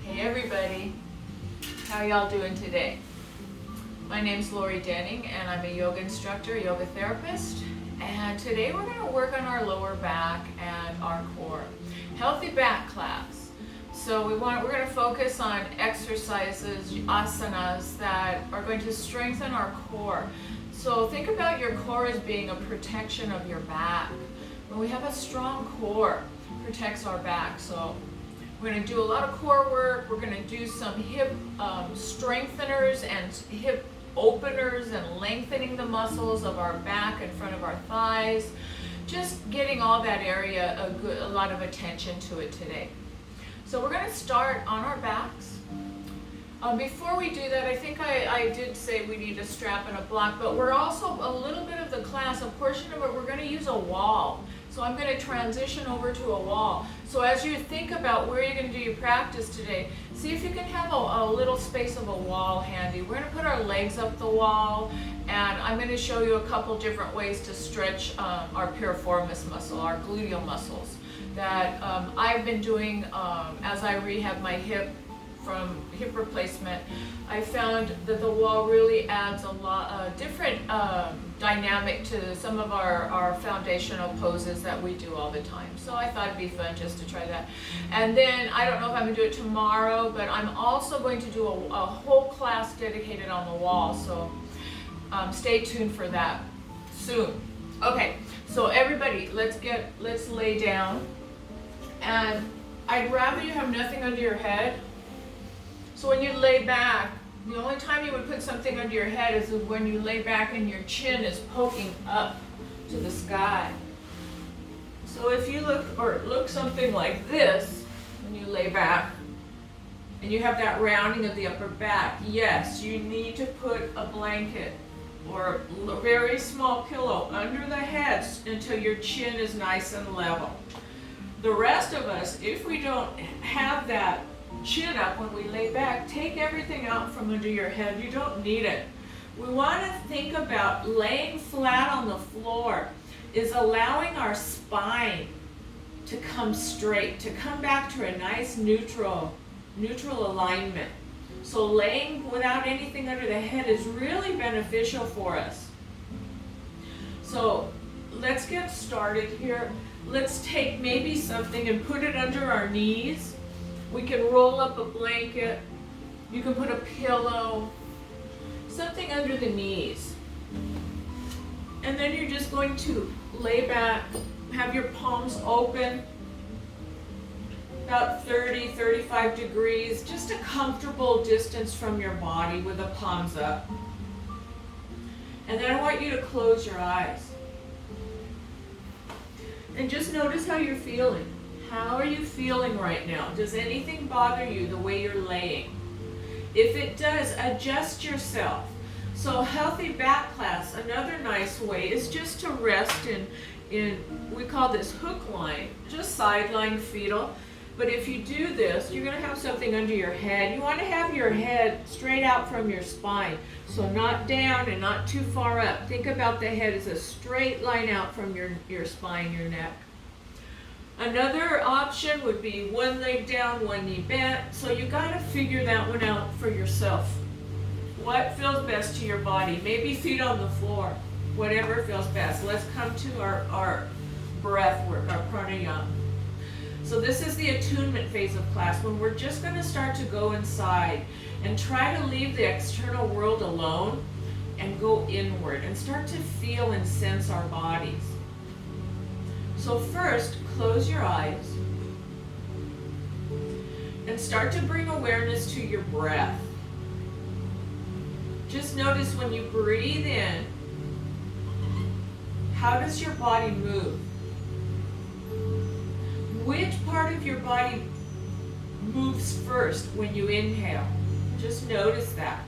Hey everybody, how y'all doing today? My name's Lori Denning and I'm a yoga instructor, yoga therapist, and today we're going to work on our lower back and our core. Healthy back class. So we're going to focus on exercises, asanas that are going to strengthen our core. So think about your core as being a protection of your back. When we have a strong core, it protects our back. So we're going to do a lot of core work. We're going to do some hip strengtheners and hip openers and lengthening the muscles of our back in front of our thighs. Just getting all that area a lot of attention to it today. So we're going to start on our backs. Before we do that, I think I did say we need a strap and a block, but we're also a little bit of the class, a portion of it, we're going to use a wall. So I'm going to transition over to a wall. So as you think about where you're going to do your practice today, see if you can have a little space of a wall handy. We're going to put our legs up the wall, and I'm going to show you a couple different ways to stretch our piriformis muscle, our gluteal muscles, that I've been doing as I rehab my hip from hip replacement. I found that the wall really adds a different dynamic to some of our foundational poses that we do all the time. So I thought it'd be fun just to try that. And then I don't know if I'm going to do it tomorrow, but I'm also going to do a whole class dedicated on the wall. So stay tuned for that soon. Okay, so everybody, let's lay down. And I'd rather you have nothing under your head. So when you lay back, the only time you would put something under your head is when you lay back and your chin is poking up to the sky. So if you look something like this when you lay back and you have that rounding of the upper back, yes, you need to put a blanket or a very small pillow under the head until your chin is nice and level. The rest of us, if we don't have that chin up when we lay back, take everything out from under your head. You don't need it. We want to think about laying flat on the floor is allowing our spine to come straight, to come back to a nice neutral alignment. So laying without anything under the head is really beneficial for us. So let's get started here. Let's take maybe something and put it under our knees. We can roll up a blanket. You can put a pillow, something under the knees. And then you're just going to lay back, have your palms open, about 30, 35 degrees, just a comfortable distance from your body with the palms up. And then I want you to close your eyes. And just notice how you're feeling. How are you feeling right now? Does anything bother you the way you're laying? If it does, adjust yourself. So healthy back class, another nice way is just to rest in we call this hook line, just side lying fetal. But if you do this, you're going to have something under your head. You want to have your head straight out from your spine. So not down and not too far up. Think about the head as a straight line out from your spine, your neck. Another option would be one leg down, one knee bent. So you got to figure that one out for yourself. What feels best to your body? Maybe feet on the floor, whatever feels best. Let's come to our breath work, our pranayama. So this is the attunement phase of class when we're just going to start to go inside and try to leave the external world alone and go inward and start to feel and sense our bodies. So first, close your eyes and start to bring awareness to your breath. Just notice when you breathe in, how does your body move? Which part of your body moves first when you inhale? Just notice that.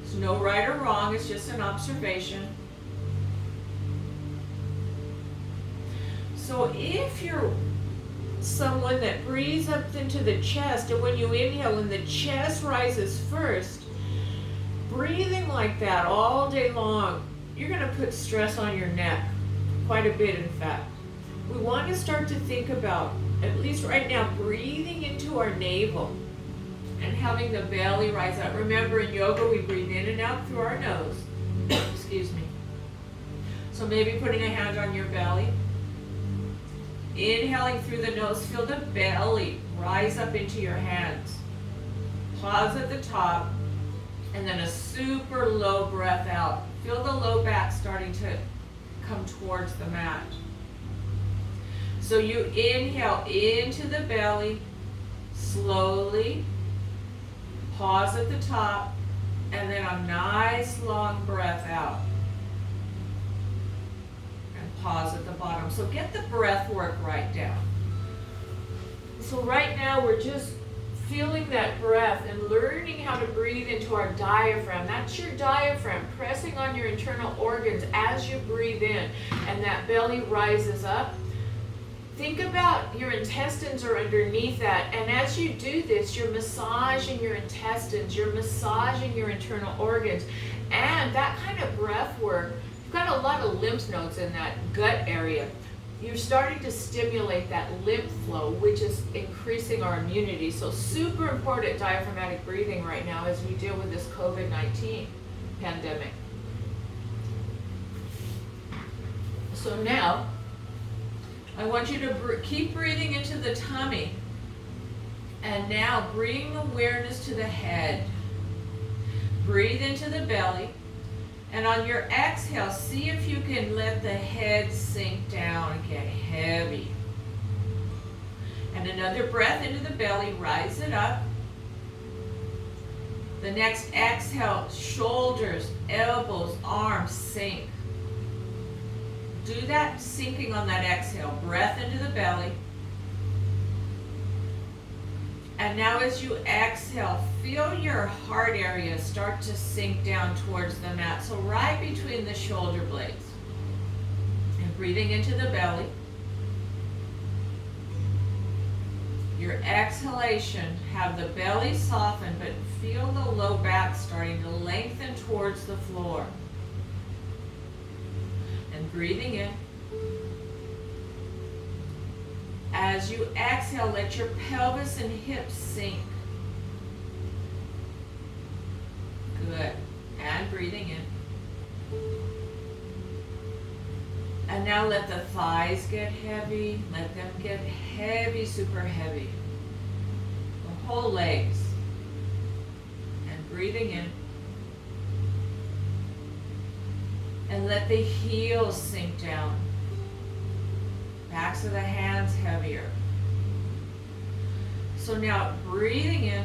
There's no right or wrong, it's just an observation. So if you're someone that breathes up into the chest, and when you inhale and the chest rises first, breathing like that all day long, you're going to put stress on your neck, quite a bit in fact. We want to start to think about at least right now, breathing into our navel and having the belly rise up. Remember, in yoga, we breathe in and out through our nose. Excuse me. So maybe putting a hand on your belly. Inhaling through the nose, feel the belly rise up into your hands. Pause at the top, and then a super low breath out. Feel the low back starting to come towards the mat. So you inhale into the belly, slowly, pause at the top, and then a nice long breath out. And pause at the bottom. So get the breath work right down. So right now we're just feeling that breath and learning how to breathe into our diaphragm. That's your diaphragm, pressing on your internal organs as you breathe in, and that belly rises up. Think about your intestines are underneath that, and as you do this, you're massaging your intestines, you're massaging your internal organs, and that kind of breath work, you've got a lot of lymph nodes in that gut area. You're starting to stimulate that lymph flow, which is increasing our immunity. So super important diaphragmatic breathing right now as we deal with this COVID-19 pandemic. So now, I want you to keep breathing into the tummy. And now bring awareness to the head. Breathe into the belly. And on your exhale, see if you can let the head sink down and get heavy. And another breath into the belly, rise it up. The next exhale, shoulders, elbows, arms sink. Do that sinking on that exhale. Breath into the belly. And now as you exhale, feel your heart area start to sink down towards the mat. So right between the shoulder blades. And breathing into the belly. Your exhalation, have the belly soften, but feel the low back starting to lengthen towards the floor. And breathing in. As you exhale, let your pelvis and hips sink. Good. And breathing in. And now let the thighs get heavy. Let them get heavy, super heavy. The whole legs. And breathing in. And let the heels sink down. Backs of the hands heavier. So now breathing in.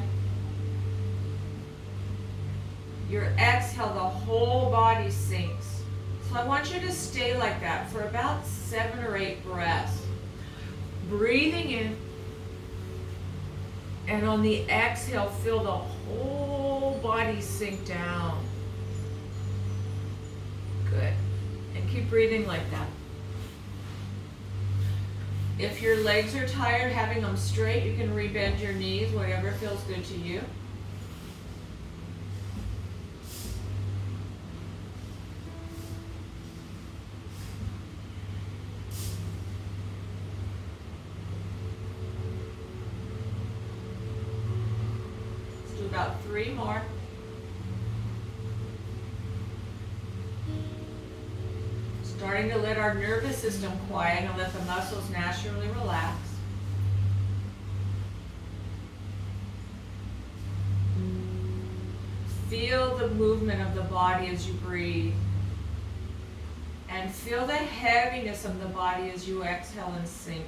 Your exhale, the whole body sinks. So I want you to stay like that for about 7 or 8 breaths. Breathing in. And on the exhale, feel the whole body sink down. Good. And keep breathing like that. If your legs are tired, having them straight, you can rebend your knees, whatever feels good to you. Let's do about 3 more. Starting to let our nervous system quiet and let the muscles naturally relax. Feel the movement of the body as you breathe. And feel the heaviness of the body as you exhale and sink.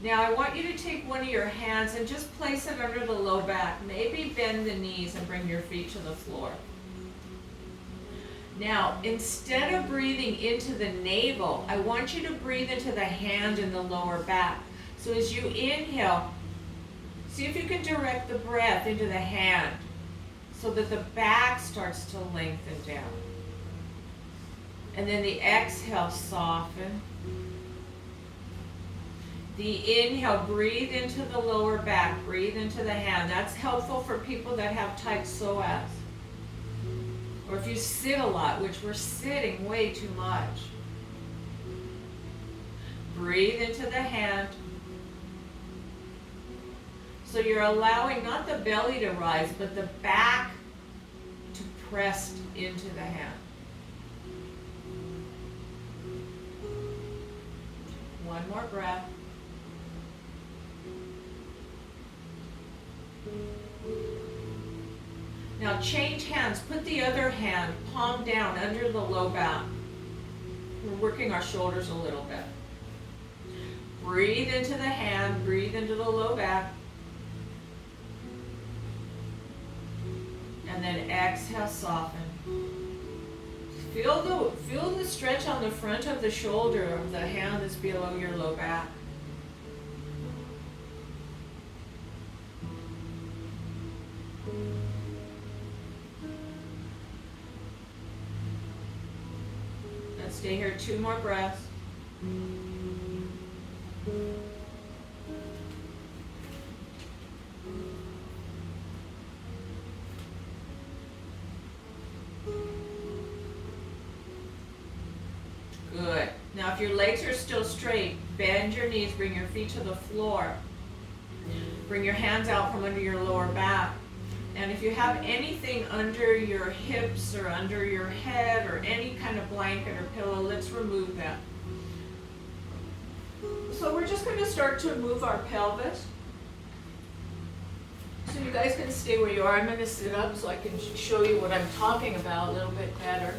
Now I want you to take one of your hands and just place it under the low back. Maybe bend the knees and bring your feet to the floor. Now, instead of breathing into the navel, I want you to breathe into the hand and the lower back. So as you inhale, see if you can direct the breath into the hand so that the back starts to lengthen down. And then the exhale, soften. The inhale, breathe into the lower back, breathe into the hand. That's helpful for people that have tight psoas. Or if you sit a lot, which we're sitting way too much. Breathe into the hand. So you're allowing not the belly to rise, but the back to press into the hand. One more breath. Now change hands. Put the other hand, palm down, under the low back. We're working our shoulders a little bit. Breathe into the hand, breathe into the low back. And then exhale, soften. Feel the stretch on the front of the shoulder of the hand that's below your low back. Let's stay here 2 more breaths. Good. Now if your legs are still straight, bend your knees, bring your feet to the floor. Bring your hands out from under your lower back. And if you have anything under your hips or under your head or any kind of blanket or pillow, let's remove that. So we're just going to start to move our pelvis. So you guys can stay where you are. I'm going to sit up so I can show you what I'm talking about a little bit better.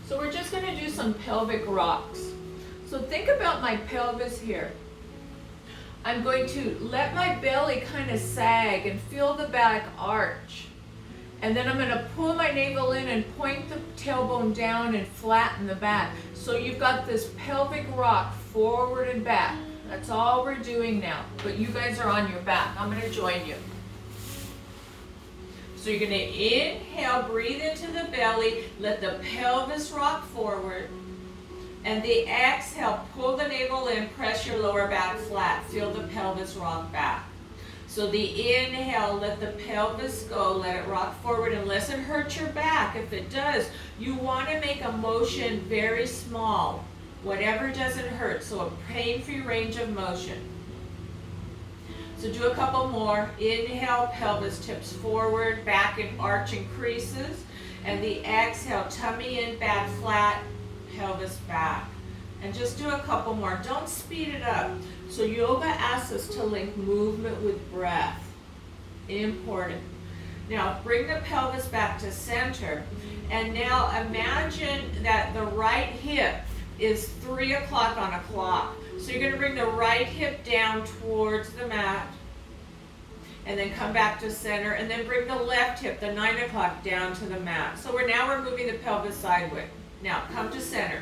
So we're just going to do some pelvic rocks. So think about my pelvis here. I'm going to let my belly kind of sag and feel the back arch. And then I'm going to pull my navel in and point the tailbone down and flatten the back. So you've got this pelvic rock forward and back. That's all we're doing now. But you guys are on your back. I'm going to join you. So you're going to inhale, breathe into the belly, let the pelvis rock forward. And the exhale, pull the navel in, press your lower back flat. Feel the pelvis rock back. So the inhale, let the pelvis go, let it rock forward unless it hurts your back. If it does, you want to make a motion very small, whatever doesn't hurt, so a pain-free range of motion. So do a couple more. Inhale, pelvis tips forward, back and arch increases. And the exhale, tummy in, back flat, pelvis back. And just do a couple more. Don't speed it up. So yoga asks us to link movement with breath. Important. Now bring the pelvis back to center. And now imagine that the right hip is 3 o'clock on a clock. So you're going to bring the right hip down towards the mat. And then come back to center. And then bring the left hip, the 9 o'clock, down to the mat. So we're moving the pelvis sideways. Now come to center.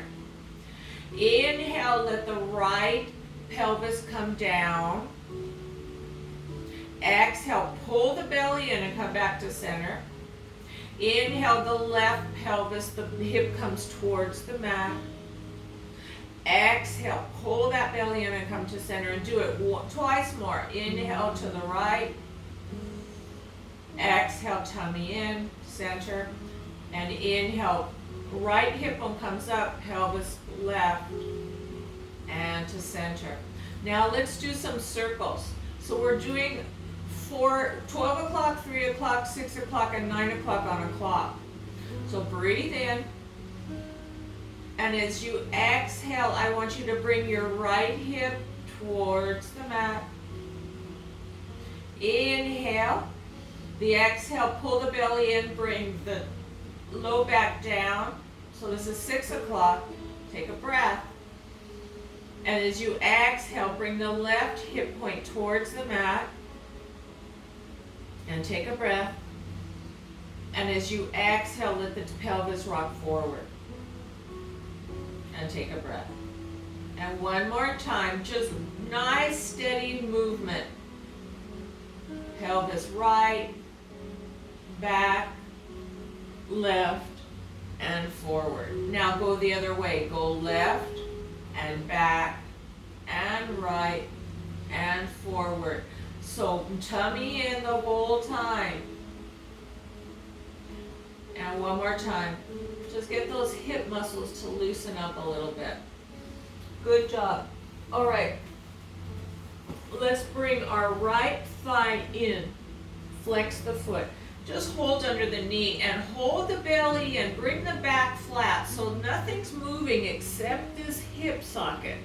Inhale, let the right pelvis come down. Exhale, pull the belly in and come back to center. Inhale, the left pelvis, the hip comes towards the mat. Exhale, pull that belly in and come to center and do it twice more. Inhale to the right. Exhale, tummy in, center. And inhale, right hip bone comes up, pelvis left, and to center. Now let's do some circles. So we're doing 12 o'clock, 3 o'clock, 6 o'clock, and 9 o'clock on a clock. So breathe in. And as you exhale, I want you to bring your right hip towards the mat. Inhale. The exhale, pull the belly in, bring the low back down. So this is 6 o'clock. Take a breath. And as you exhale, bring the left hip point towards the mat. And take a breath. And as you exhale, let the pelvis rock forward. And take a breath. And one more time, just nice steady movement. Pelvis right, back, left, and forward. Now go the other way. Go left and back and right and forward. So tummy in the whole time. And one more time. Just get those hip muscles to loosen up a little bit. Good job. All right. Let's bring our right thigh in. Flex the foot. Just hold under the knee and hold the belly and bring the back flat so nothing's moving except this hip socket.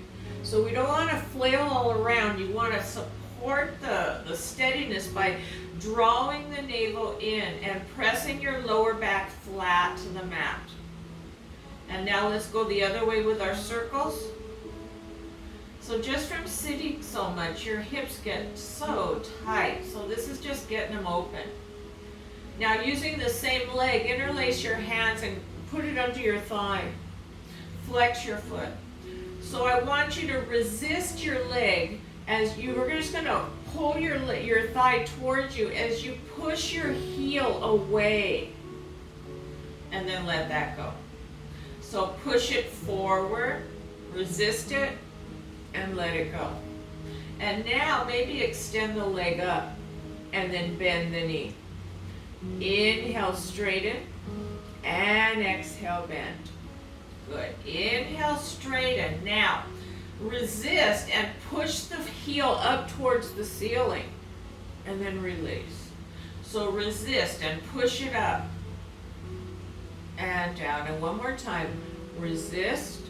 So we don't want to flail all around. You want to support the steadiness by drawing the navel in and pressing your lower back flat to the mat. And now let's go the other way with our circles. So just from sitting so much, your hips get so tight. So this is just getting them open. Now using the same leg, interlace your hands and put it under your thigh. Flex your foot. So I want you to resist your leg as we're just going to pull your thigh towards you as you push your heel away. And then let that go. So push it forward, resist it, and let it go. And now maybe extend the leg up and then bend the knee. Inhale, straighten, and exhale, bend. Good. Inhale, straighten. Now, resist and push the heel up towards the ceiling, and then release. So resist and push it up and down. And one more time. Resist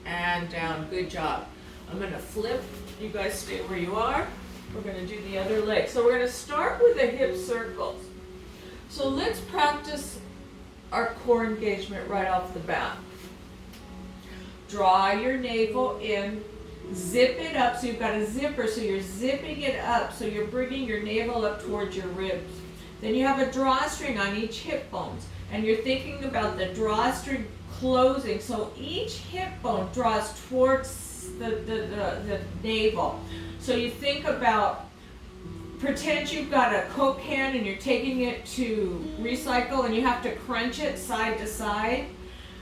and down. Good job. I'm going to flip. You guys stay where you are. We're going to do the other leg. So we're going to start with the hip circles. So let's practice our core engagement right off the bat. Draw your navel in. Zip it up. So you've got a zipper. So you're zipping it up. So you're bringing your navel up towards your ribs. Then you have a drawstring on each hip bones. And you're thinking about the drawstring closing. So each hip bone draws towards the navel. So you think about, pretend you've got a Coke can and you're taking it to recycle and you have to crunch it side to side.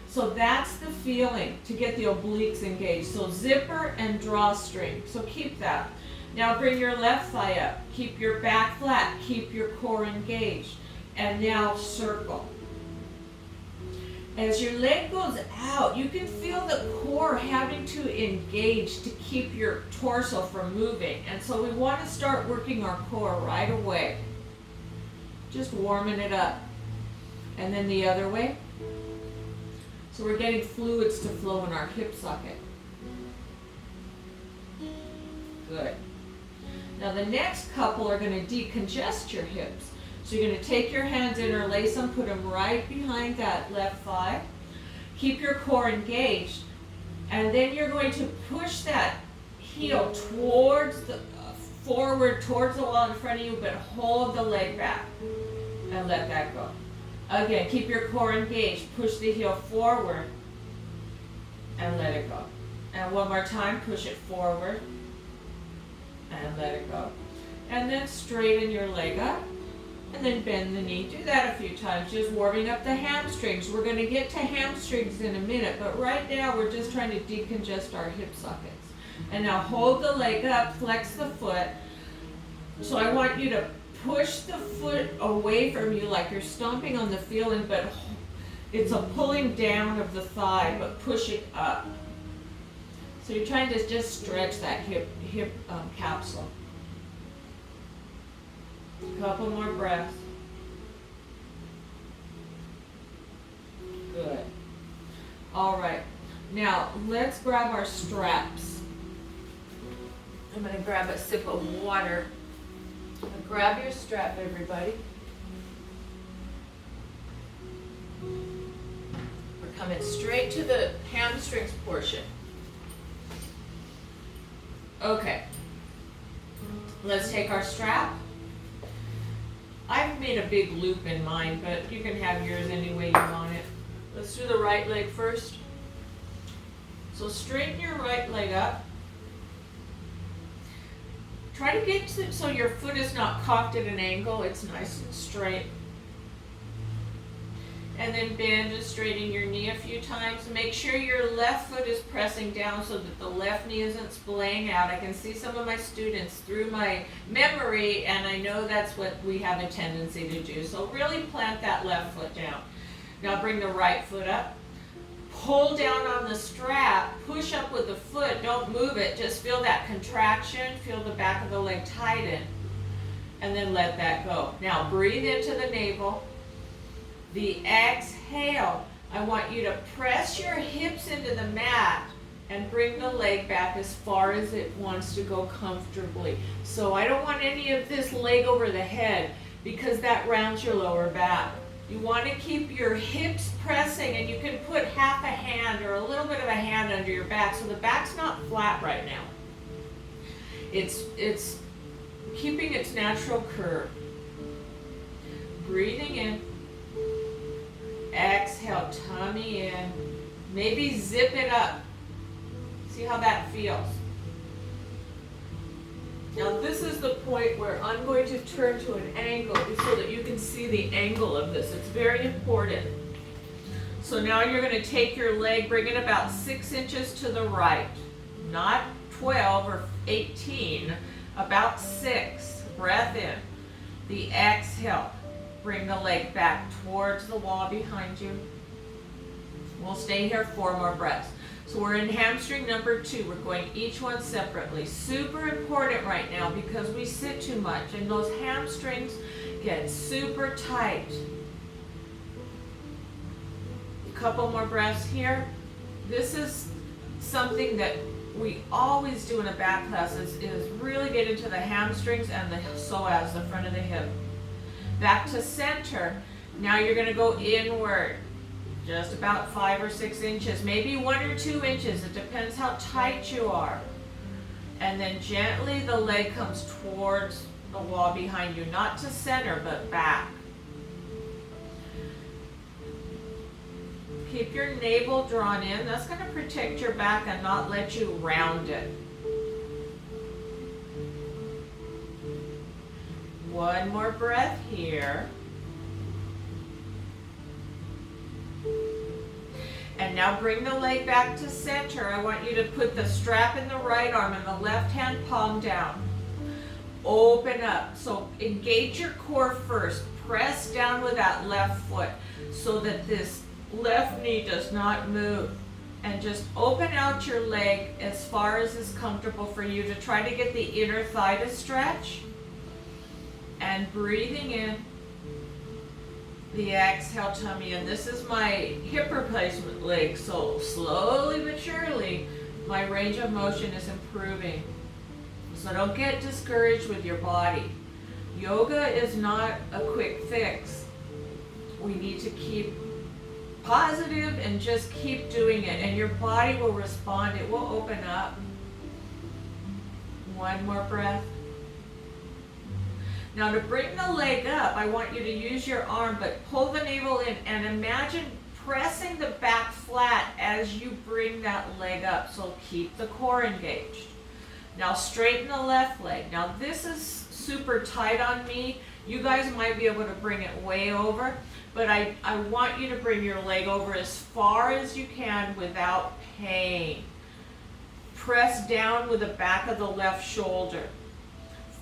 So that's the feeling to get the obliques engaged. So zipper and drawstring. So keep that. Now bring your left thigh up. Keep your back flat. Keep your core engaged. And now circle. As your leg goes out, you can feel the core having to engage to keep your torso from moving. And so we want to start working our core right away. Just warming it up. And then the other way. So we're getting fluids to flow in our hip socket. Good. Now the next couple are going to decongest your hips. So you're going to take your hands, interlace them, put them right behind that left thigh. Keep your core engaged. And then you're going to push that heel towards the forward, towards the wall in front of you, but hold the leg back and let that go. Again, keep your core engaged. Push the heel forward and let it go. And one more time, push it forward and let it go. And then straighten your leg up. And then bend the knee. Do that a few times, just warming up the hamstrings. We're going to get to hamstrings in a minute, but right now we're just trying to decongest our hip sockets. And now hold the leg up, flex the foot. So I want you to push the foot away from you like you're stomping on the feeling, but it's a pulling down of the thigh, but push it up. So you're trying to just stretch that hip capsule. Couple more breaths. Good. All right. Now, let's grab our straps. I'm going to grab a sip of water. Grab your strap, everybody. We're coming straight to the hamstrings portion. Okay. Let's take our strap. I've made a big loop in mine, but you can have yours any way you want it. Let's do the right leg first. So straighten your right leg up. Try to get to, so your foot is not cocked at an angle. It's nice and straight. And then bend and straighten your knee a few times. Make sure your left foot is pressing down so that the left knee isn't splaying out. I can see some of my students through my memory, and I know that's what we have a tendency to do. So really plant that left foot down. Now bring the right foot up. pull down on the strap, push up with the foot, don't move it, just feel that contraction, feel the back of the leg tighten, and then let that go. Now breathe into the navel. The exhale, I want you to press your hips into the mat and bring the leg back as far as it wants to go comfortably. So I don't want any of this leg over the head because that rounds your lower back. You want to keep your hips pressing, and you can put half a hand or a little bit of a hand under your back so the back's not flat right now. It's keeping its natural curve. Breathing in. Exhale, tummy in. Maybe zip it up. See how that feels. Now this is the point where I'm going to turn to an angle so that you can see the angle of this. It's very important. So now you're going to take your leg, bring it about 6 inches to the right. Not 12 or 18, about 6. Breath in. The exhale. Bring the leg back towards the wall behind you. We'll stay here 4 more breaths. So we're in hamstring number 2. We're going each one separately. Super important right now because we sit too much and those hamstrings get super tight. A couple more breaths here. This is something that we always do in a back class is really get into the hamstrings and the psoas, the front of the hip. Back to center. Now you're going to go inward. Just about 5 or 6 inches, maybe 1 or 2 inches. It depends how tight you are. And then gently the leg comes towards the wall behind you, not to center, but back. Keep your navel drawn in. That's going to protect your back and not let you round it. 1 more breath here. And now bring the leg back to center. I want you to put the strap in the right arm and the left hand palm down. Open up. So engage your core first. Press down with that left foot so that this left knee does not move. And just open out your leg as far as is comfortable for you to try to get the inner thigh to stretch. And breathing in. The exhale, tummy in. This is my hip replacement leg, so slowly but surely my range of motion is improving. So don't get discouraged with your body. Yoga is not a quick fix. We need to keep positive and just keep doing it, and your body will respond. It will open up. 1 more breath. Now to bring the leg up, I want you to use your arm, but pull the navel in and imagine pressing the back flat as you bring that leg up. So keep the core engaged. Now straighten the left leg. Now this is super tight on me. You guys might be able to bring it way over, but I want you to bring your leg over as far as you can without pain. Press down with the back of the left shoulder.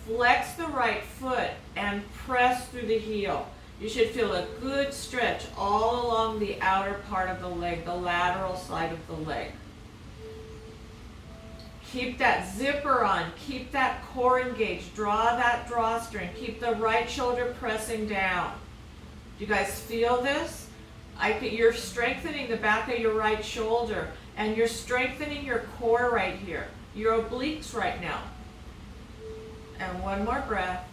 Flex the right foot and press through the heel. You should feel a good stretch all along the outer part of the leg, the lateral side of the leg. Keep that zipper on. Keep that core engaged. Draw that drawstring. Keep the right shoulder pressing down. Do you guys feel this? You're strengthening the back of your right shoulder, and you're strengthening your core right here, your obliques right now. And 1 more breath.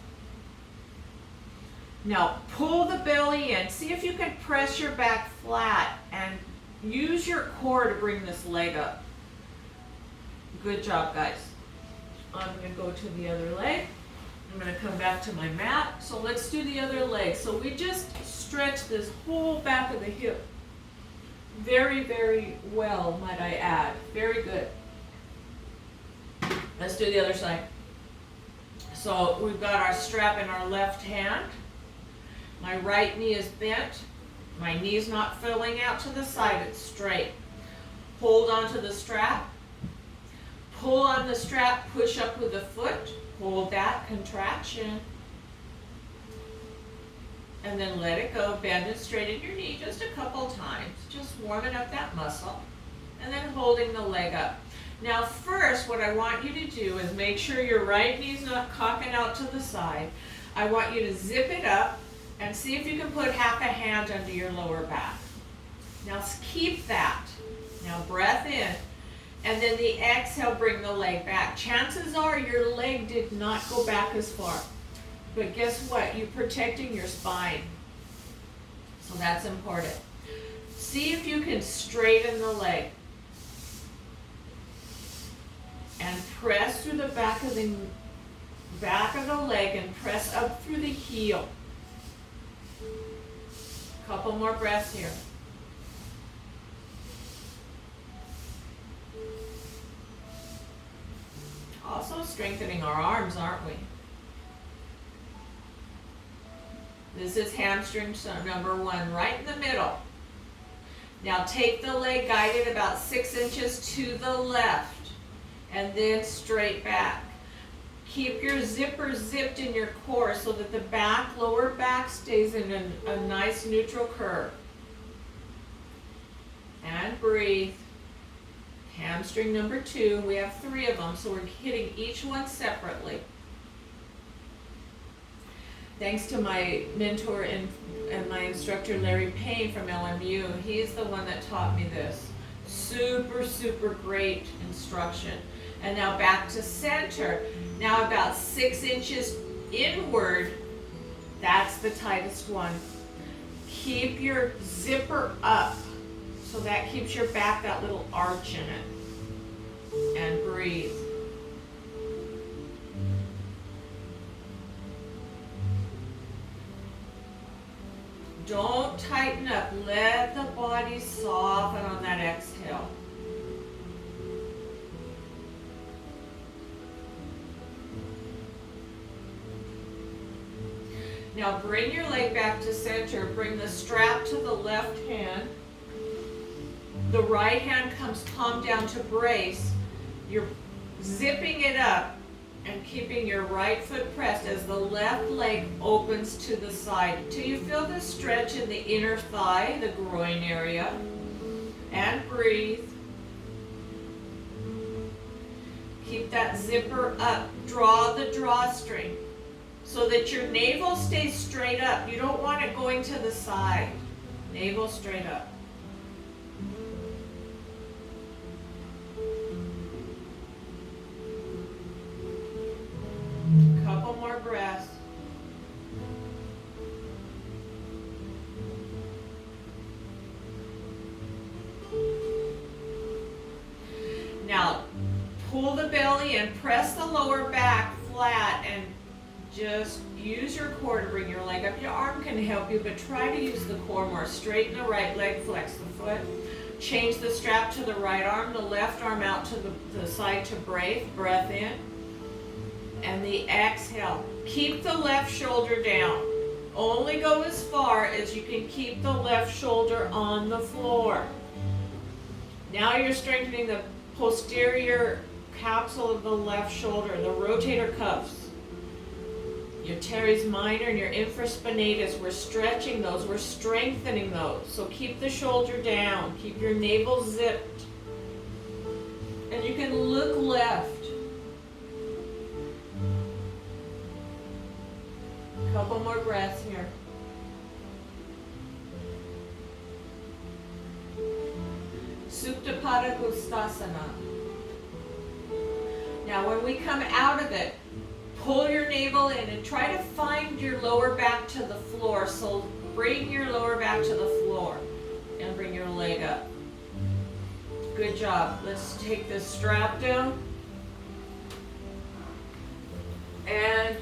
Now pull the belly in. See if you can press your back flat and use your core to bring this leg up. Good job, guys. I'm going to go to the other leg. I'm going to come back to my mat. So let's do the other leg. So we just stretch this whole back of the hip very, very well, might I add. Very good. Let's do the other side. So we've got our strap in our left hand. My right knee is bent. My knee's not filling out to the side, it's straight. Hold onto the strap. Pull on the strap, push up with the foot. Hold that contraction. and then let it go. Bend and straighten your knee just a couple times, just warming up that muscle, and then holding the leg up. Now first, what I want you to do is make sure your right knee's not cocking out to the side. I want you to zip it up and see if you can put half a hand under your lower back. Now keep that. Now breath in, and then the exhale, bring the leg back. Chances are your leg did not go back as far. But guess what? You're protecting your spine. So that's important. See if you can straighten the leg. And press through the back of the leg and press up through the heel. Couple more breaths here. Also strengthening our arms, aren't we? This is hamstring number 1, right in the middle. Now take the leg guided about 6 inches to the left and then straight back. Keep your zipper zipped in your core so that the lower back stays in a nice neutral curve. And breathe. Hamstring number 2, we have 3 of them, so we're hitting each one separately. Thanks to my mentor and my instructor, Larry Payne from LMU. He's the one that taught me this. Super, super great instruction. And now back to center. Now about 6 inches inward, that's the tightest one. Keep your zipper up, so that keeps your back, that little arch in it. And breathe. Don't tighten up. Let the body soften on that exhale. Now bring your leg back to center. Bring the strap to the left hand. The right hand comes palm down to brace. You're zipping it up and keeping your right foot pressed as the left leg opens to the side till you feel the stretch in the inner thigh, the groin area. And breathe. Keep that zipper up. Draw the drawstring so that your navel stays straight up. You don't want it going to the side. Navel straight up. Couple more breaths. Now, pull the belly in, press the lower back flat, and just use your core to bring your leg up. Your arm can help you, but try to use the core more. Straighten the right leg, flex the foot. Change the strap to the right arm, the left arm out to the side to breath in. And the exhale. Keep the left shoulder down. Only go as far as you can keep the left shoulder on the floor. Now you're strengthening the posterior capsule of the left shoulder, the rotator cuffs. Your teres minor and your infraspinatus, we're stretching those, we're strengthening those. So keep the shoulder down, keep your navel zipped. And you can look left. Couple more breaths here. Supta Pada Gustasana. Now when we come out of it, pull your navel in and try to find your lower back to the floor. So bring your lower back to the floor and bring your leg up. Good job. Let's take this strap down. And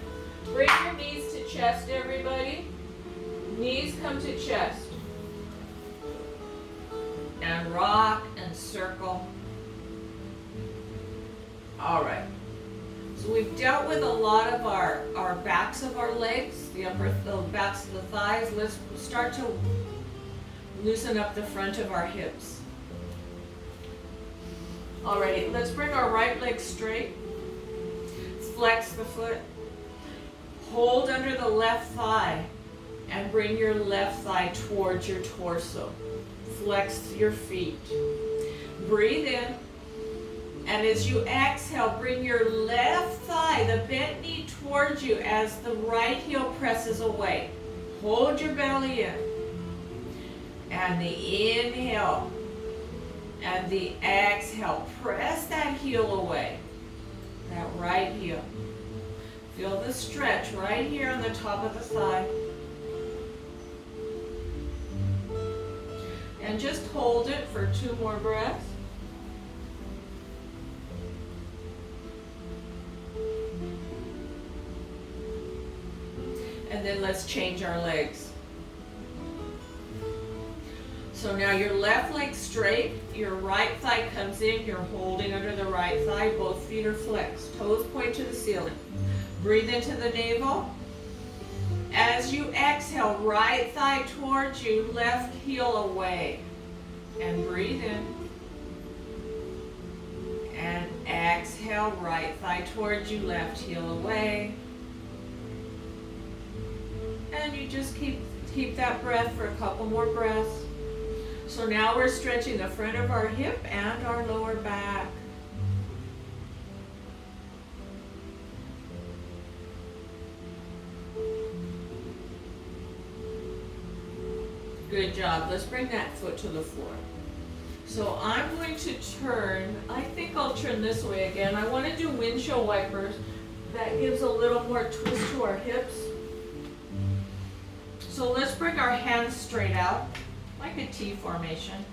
bring your knees to chest, everybody. Knees come to chest. And rock and circle. All right. So we've dealt with a lot of our backs of our legs, the backs of the thighs. Let's start to loosen up the front of our hips. Alrighty, let's bring our right leg straight. Flex the foot. Hold under the left thigh and bring your left thigh towards your torso. Flex your feet. Breathe in. And as you exhale, bring your left thigh, the bent knee, towards you as the right heel presses away. Hold your belly in. And the inhale and the exhale. Press that heel away. That right heel. Feel the stretch right here on the top of the thigh. And just hold it for 2 more breaths. And then let's change our legs. So now your left leg straight, your right thigh comes in, you're holding under the right thigh, both feet are flexed, toes point to the ceiling. Breathe into the navel. As you exhale, right thigh towards you, left heel away. And breathe in. And exhale, right thigh towards you, left heel away. And you just keep that breath for a couple more breaths. So now we're stretching the front of our hip and our lower back. Good job. Let's bring that foot to the floor. So I'm going to turn, I think I'll turn this way again. I want to do windshield wipers. That gives a little more twist to our hips. So let's bring our hands straight out, like a T formation.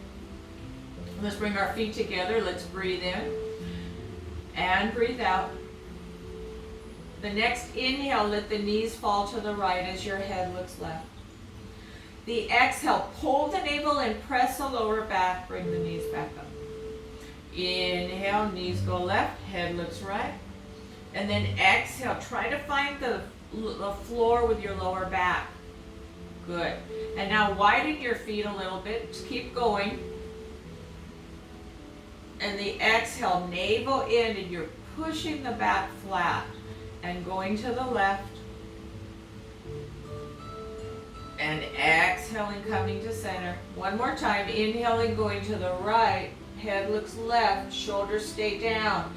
Let's bring our feet together. Let's breathe in and breathe out. The next inhale, let the knees fall to the right as your head looks left. The exhale, pull the navel and press the lower back, bring the knees back up. Inhale, knees go left, head looks right. And then exhale, try to find the floor with your lower back. Good. And now widen your feet a little bit, just keep going. And the exhale, navel in, and you're pushing the back flat and going to the left. And exhaling, coming to center. One more time, inhaling, going to the right, head looks left, shoulders stay down.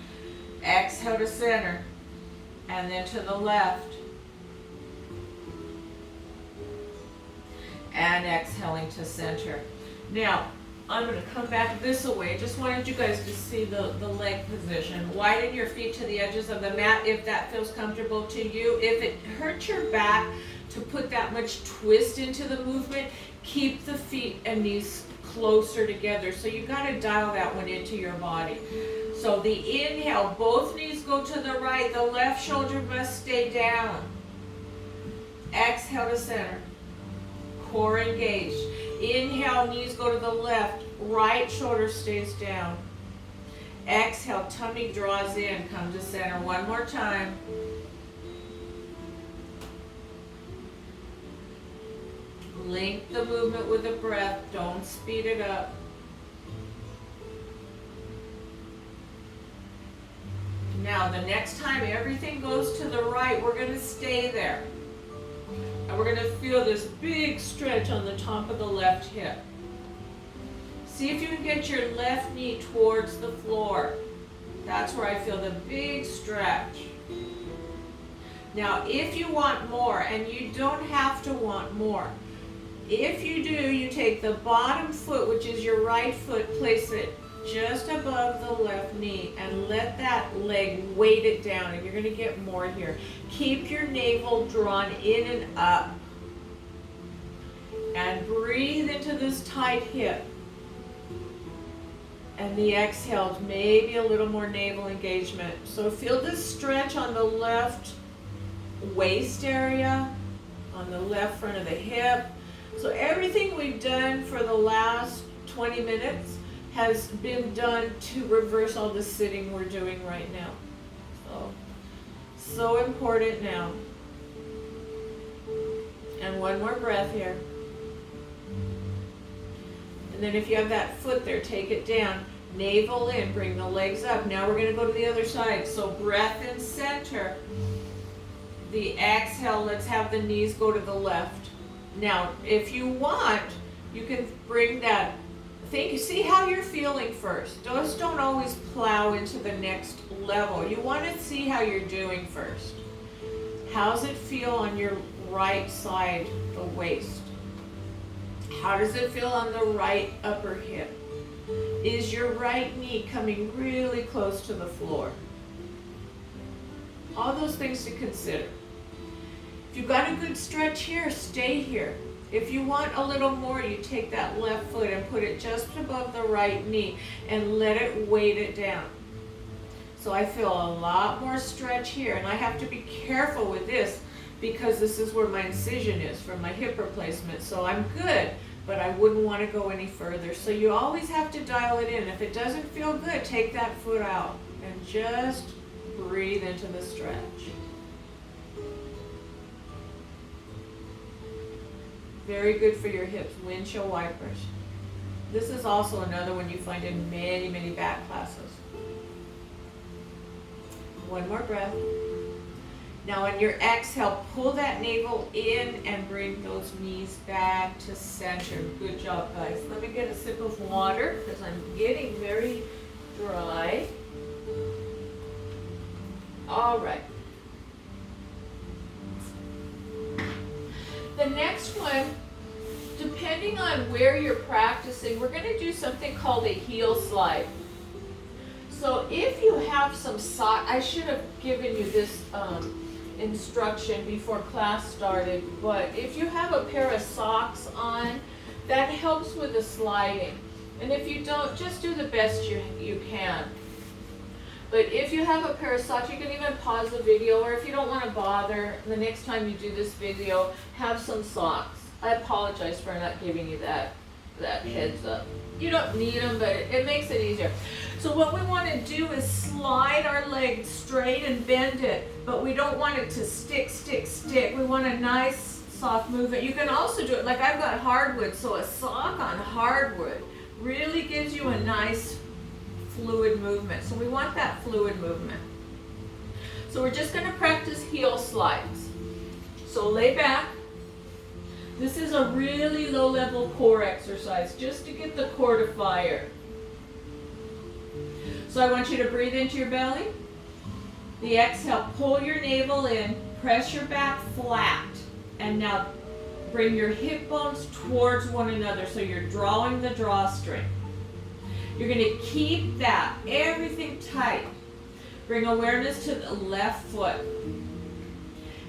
Exhale to center, and then to the left. And exhaling to center. Now, I'm going to come back this way. Just wanted you guys to see the leg position. Widen your feet to the edges of the mat if that feels comfortable to you. If it hurts your back to put that much twist into the movement, keep the feet and knees closer together. So you got to dial that one into your body. So the inhale, both knees go to the right. The left shoulder must stay down. Exhale to center. Core engaged. Inhale, knees go to the left. Right shoulder stays down. Exhale, tummy draws in. Come to center one more time. Link the movement with the breath. Don't speed it up. Now, the next time everything goes to the right, we're going to stay there. And we're going to feel this big stretch on the top of the left hip. See if you can get your left knee towards the floor. That's where I feel the big stretch. Now, if you want more, and you don't have to want more, if you do, you take the bottom foot, which is your right foot, place it just above the left knee and let that leg weight it down, and you're going to get more here. Keep your navel drawn in and up. And breathe into this tight hip. And the exhale, maybe a little more navel engagement. So feel this stretch on the left waist area, on the left front of the hip. So everything we've done for the last 20 minutes has been done to reverse all the sitting we're doing right now. So important now. And one more breath here. And then if you have that foot there, take it down. Navel in, bring the legs up. Now we're going to go to the other side. So breath in center. The exhale, let's have the knees go to the left. Now, if you want, you can bring that, see how you're feeling first. Just don't always plow into the next level. You want to see how you're doing first. How's it feel on your right side, the waist? How does it feel on the right upper hip? Is your right knee coming really close to the floor? All those things to consider. If you've got a good stretch here, stay here. If you want a little more, you take that left foot and put it just above the right knee and let it weight it down. So I feel a lot more stretch here, and I have to be careful with this because this is where my incision is for my hip replacement. So I'm good, but I wouldn't want to go any further. So you always have to dial it in. If it doesn't feel good, take that foot out and just breathe into the stretch. Very good for your hips, windshield wipers. This is also another one you find in many, many back classes. One more breath. Now on your exhale, pull that navel in and bring those knees back to center. Good job, guys. Let me get a sip of water because I'm getting very dry. All right. The next one, depending on where you're practicing, we're going to do something called a heel slide. So if you have some socks, I should have given you this instruction before class started, but if you have a pair of socks on, that helps with the sliding. And if you don't, just do the best you can. But if you have a pair of socks, you can even pause the video, or if you don't want to bother, the next time you do this video, have some socks. I apologize for not giving you that heads up. You don't need them, but it makes it easier. So what we want to do is slide our leg straight and bend it, but we don't want it to stick. We want a nice soft movement. You can also do it, like I've got hardwood, so a sock on hardwood really gives you a nice fluid movement. So we want that fluid movement. So we're just going to practice heel slides. So lay back. This is a really low level core exercise just to get the core to fire. So I want you to breathe into your belly. The exhale, pull your navel in, press your back flat, and now bring your hip bones towards one another so you're drawing the drawstring. You're going to keep that, everything tight. Bring awareness to the left foot.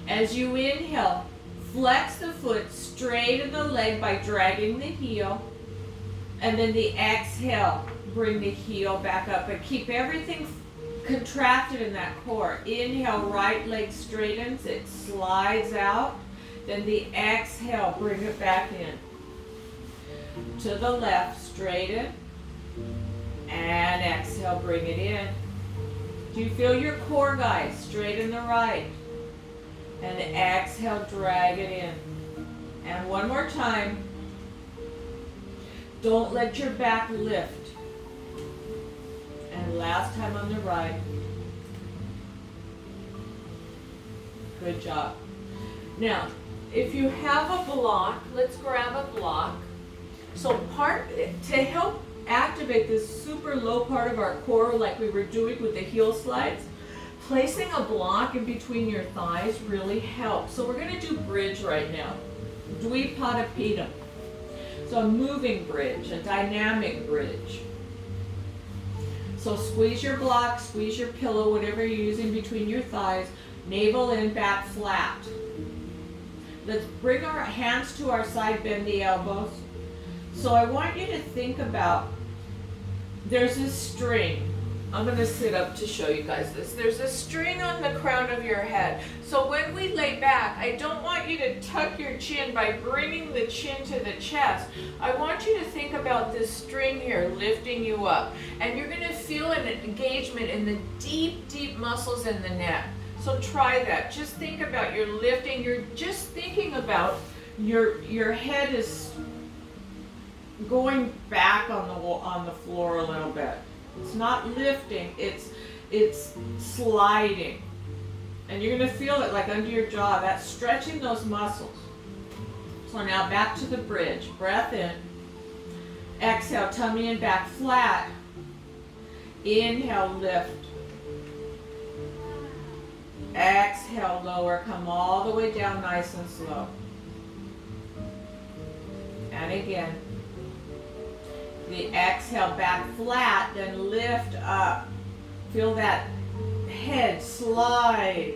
As you inhale, flex the foot, straighten the leg by dragging the heel, and then the exhale, bring the heel back up, but keep everything contracted in that core. Inhale, right leg straightens, it slides out, then the exhale, bring it back in. To the left, straighten, and exhale, bring it in. Do you feel your core, guys? Straighten the right. And exhale, drag it in. And one more time. Don't let your back lift. And last time on the right. Good job. Now, if you have a block, let's grab a block. So to help activate this super low part of our core like we were doing with the heel slides, placing a block in between your thighs really helps. So we're going to do bridge right now. Dvipada. So a moving bridge, a dynamic bridge. So squeeze your block, squeeze your pillow, whatever you're using between your thighs, navel in, back flat. Let's bring our hands to our side, bend the elbows. So I want you to think about, there's a string. I'm going to sit up to show you guys this. There's a string on the crown of your head. So when we lay back, I don't want you to tuck your chin by bringing the chin to the chest. I want you to think about this string here lifting you up. And you're going to feel an engagement in the deep, deep muscles in the neck. So try that. Just think about you're lifting. You're just thinking about your head is going back on the floor a little bit. It's not lifting, it's sliding. And you're going to feel it like under your jaw, that's stretching those muscles. So now back to the bridge. Breath in. Exhale, tummy and back flat. Inhale, lift. Exhale, lower. Come all the way down nice and slow. And again. The exhale, back flat, then lift up. Feel that head slide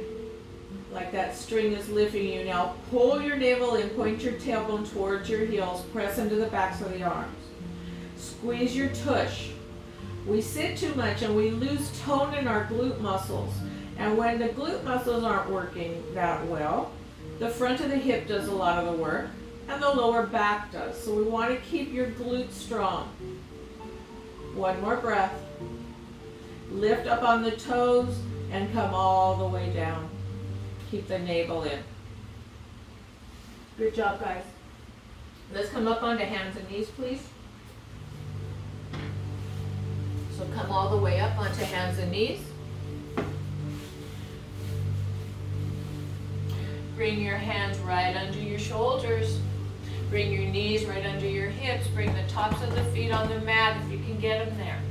like that string is lifting you. Now pull your navel in, point your tailbone towards your heels, press into the backs of the arms. Squeeze your tush. We sit too much and we lose tone in our glute muscles. And when the glute muscles aren't working that well, the front of the hip does a lot of the work and the lower back does. So we want to keep your glutes strong. One more breath. Lift up on the toes and come all the way down. Keep the navel in. Good job, guys. Let's come up onto hands and knees, please. So come all the way up onto hands and knees. Bring your hands right under your shoulders. Bring your knees right under your hips. Bring the tops of the feet on the mat if you can get them there.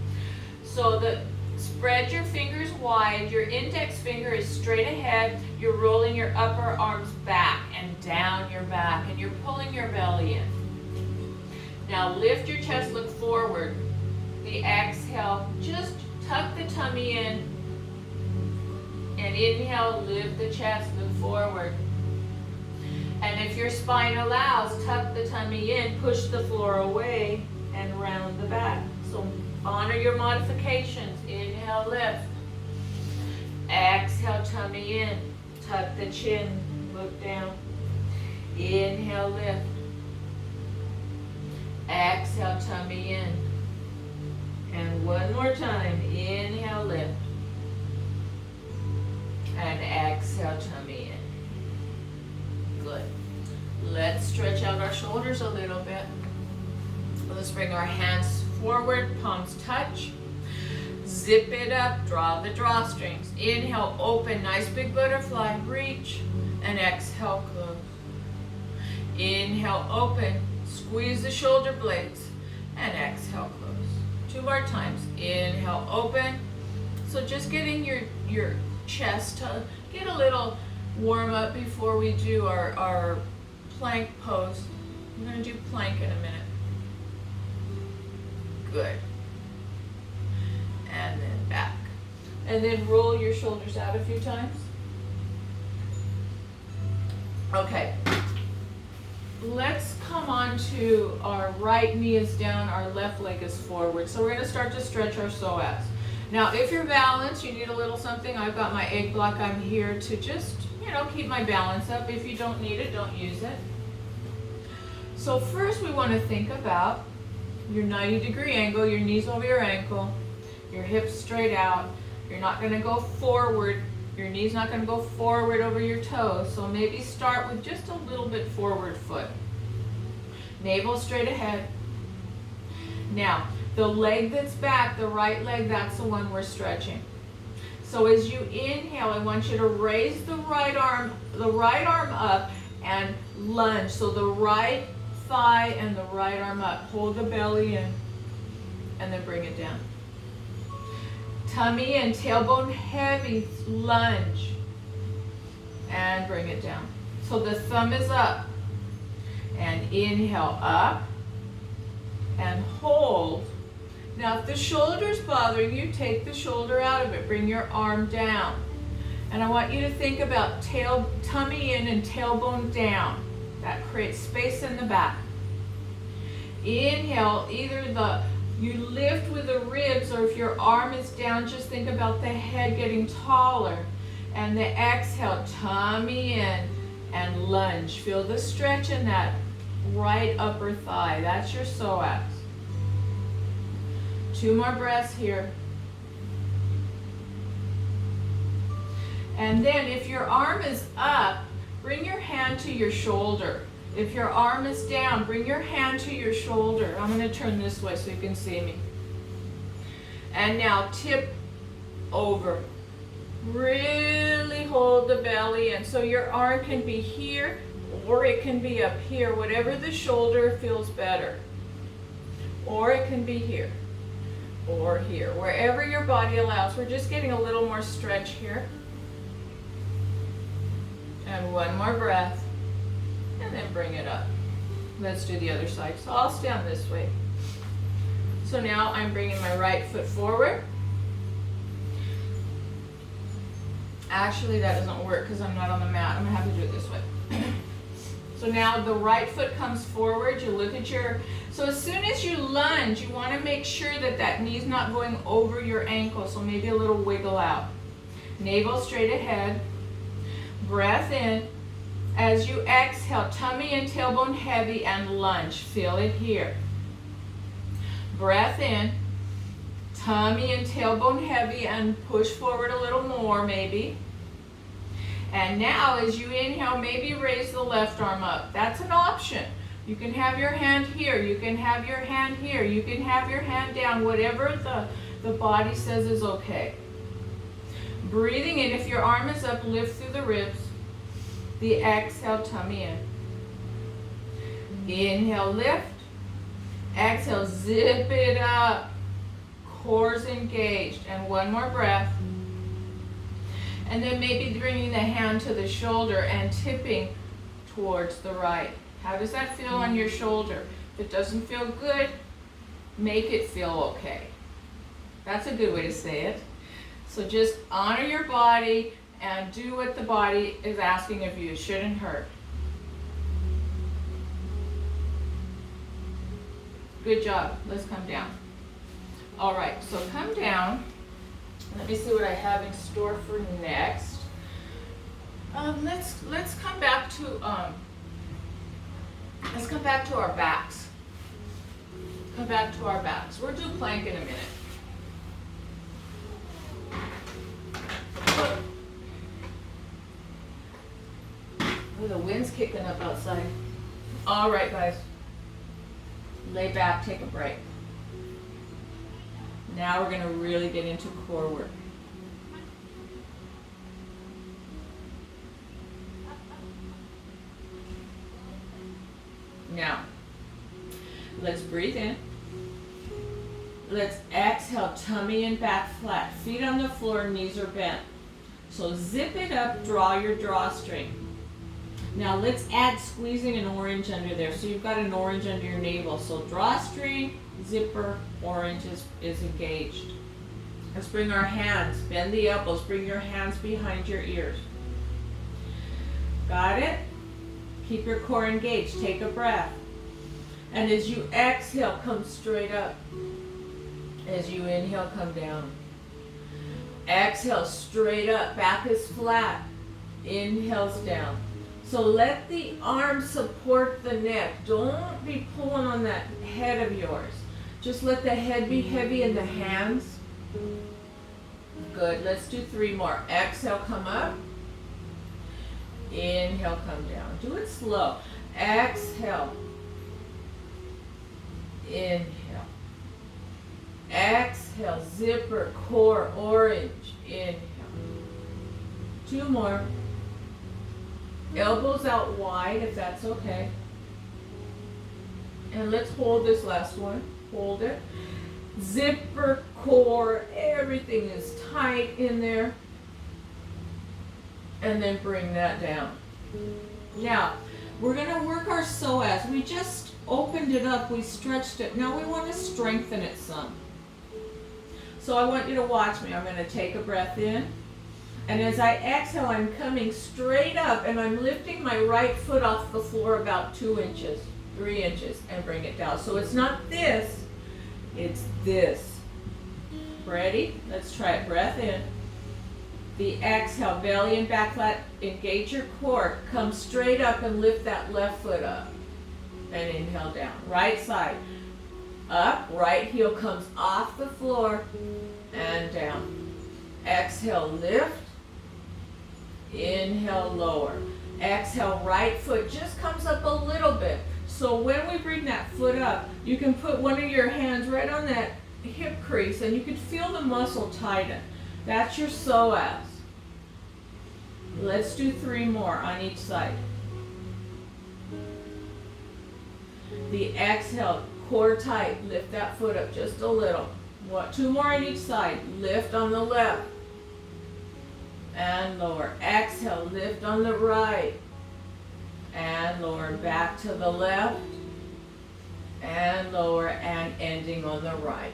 So spread your fingers wide. Your index finger is straight ahead. You're rolling your upper arms back and down your back, and you're pulling your belly in. Now lift your chest, look forward. The exhale, just tuck the tummy in. And inhale, lift the chest, look forward. And if your spine allows, tuck the tummy in, push the floor away, and round the back. So honor your modifications. Inhale, lift. Exhale, tummy in. Tuck the chin, look down. Inhale, lift. Exhale, tummy in. And one more time. Inhale, lift. And exhale, tummy in. Good. Let's stretch out our shoulders a little bit. Let's bring our hands forward, palms touch. Zip it up, draw the drawstrings. Inhale, open, nice big butterfly, reach, and exhale, close. Inhale, open, squeeze the shoulder blades, and exhale, close. Two more times. Inhale, open. So just getting your chest to get a little warm up before we do our plank pose. I'm going to do plank in a minute. Good. And then back. And then roll your shoulders out a few times. Okay. Let's come on to our right knee is down, our left leg is forward. So we're going to start to stretch our psoas. Now, if you're balanced, you need a little something. I've got my egg block. I'm here to just, keep my balance up. If you don't need it, don't use it. So first we want to think about your 90-degree angle, your knees over your ankle, your hips straight out. You're not going to go forward. Your knee's not going to go forward over your toes. So maybe start with just a little bit forward foot. Navel straight ahead. Now, the leg that's back, the right leg, that's the one we're stretching. So as you inhale, I want you to raise the right arm up and lunge. So the right thigh and the right arm up. Hold the belly in and then bring it down. Tummy in, tailbone heavy, lunge and bring it down. So the thumb is up and inhale up and hold. Now if the shoulder's bothering you, take the shoulder out of it. Bring your arm down. And I want you to think about tummy in and tailbone down. That creates space in the back. Inhale, you lift with the ribs, or if your arm is down, just think about the head getting taller. And the exhale, tummy in and lunge. Feel the stretch in that right upper thigh. That's your psoas. Two more breaths here. And then if your arm is up, bring your hand to your shoulder. If your arm is down, bring your hand to your shoulder. I'm going to turn this way so you can see me. And now tip over. Really hold the belly in. So your arm can be here or it can be up here, whatever the shoulder feels better. Or it can be here, or here, wherever your body allows. We're just getting a little more stretch here. And one more breath, and then bring it up. Let's do the other side. So I'll stand this way. So now I'm bringing my right foot forward. Actually, that doesn't work because I'm not on the mat. I'm gonna have to do it this way. So now the right foot comes forward. You look at your, so as soon as you lunge, you want to make sure that that knee's not going over your ankle. So maybe a little wiggle out. Navel straight ahead. Breath in. As you exhale, tummy and tailbone heavy and lunge. Feel it here. Breath in. Tummy and tailbone heavy and push forward a little more maybe. And now as you inhale, maybe raise the left arm up. That's an option. You can have your hand here. You can have your hand here. You can have your hand down. Whatever the body says is okay. Breathing in. If your arm is up, lift through the ribs. The exhale, tummy in. Inhale, lift. Exhale, zip it up. Core's engaged. And one more breath. And then maybe bringing the hand to the shoulder and tipping towards the right. How does that feel on your shoulder? If it doesn't feel good, make it feel okay. That's a good way to say it. So just honor your body and do what the body is asking of you. It shouldn't hurt. Good job. Let's come down. All right, so come down. Let me see what I have in store for next. Let's come back to our backs. Come back to our backs. We'll do plank in a minute. Oh, the wind's kicking up outside. All right, guys. Lay back, take a break. Now we're going to really get into core work. Now, let's breathe in. Let's exhale, tummy and back flat. Feet on the floor, knees are bent. So zip it up, draw your drawstring. Now let's add squeezing an orange under there. So you've got an orange under your navel. So drawstring, zipper, orange is engaged. Let's bring our hands, bend the elbows, bring your hands behind your ears. Got it? Keep your core engaged, take a breath. And as you exhale, come straight up. As you inhale, come down. Exhale, straight up, back is flat. Inhales down. So let the arms support the neck. Don't be pulling on that head of yours. Just let the head be heavy and the hands. Good, let's do 3 more. Exhale, come up. Inhale, come down. Do it slow. Exhale. Inhale. Exhale, zipper, core, orange. Inhale. 2 more. Elbows out wide if that's okay. And let's hold this last one. Hold it. Zipper, core, everything is tight in there. And then bring that down. Now, we're going to work our psoas. We just opened it up. We stretched it. Now we want to strengthen it some. So I want you to watch me. I'm going to take a breath in. And as I exhale, I'm coming straight up and I'm lifting my right foot off the floor about 2 inches, 3 inches, and bring it down. So it's not this, it's this. Ready? Let's try it. Breath in. The exhale, belly and back flat, engage your core. Come straight up and lift that left foot up. And inhale down. Right side. Up, right heel comes off the floor and down. Exhale, lift. Inhale, lower. Exhale, right foot just comes up a little bit. So when we bring that foot up, you can put one of your hands right on that hip crease and you can feel the muscle tighten. That's your psoas. Let's do 3 more on each side. The exhale, core tight, lift that foot up just a little. What, 2 more on each side. Lift on the left and lower. Exhale, lift on the right and lower. Back to the left and lower, and ending on the right.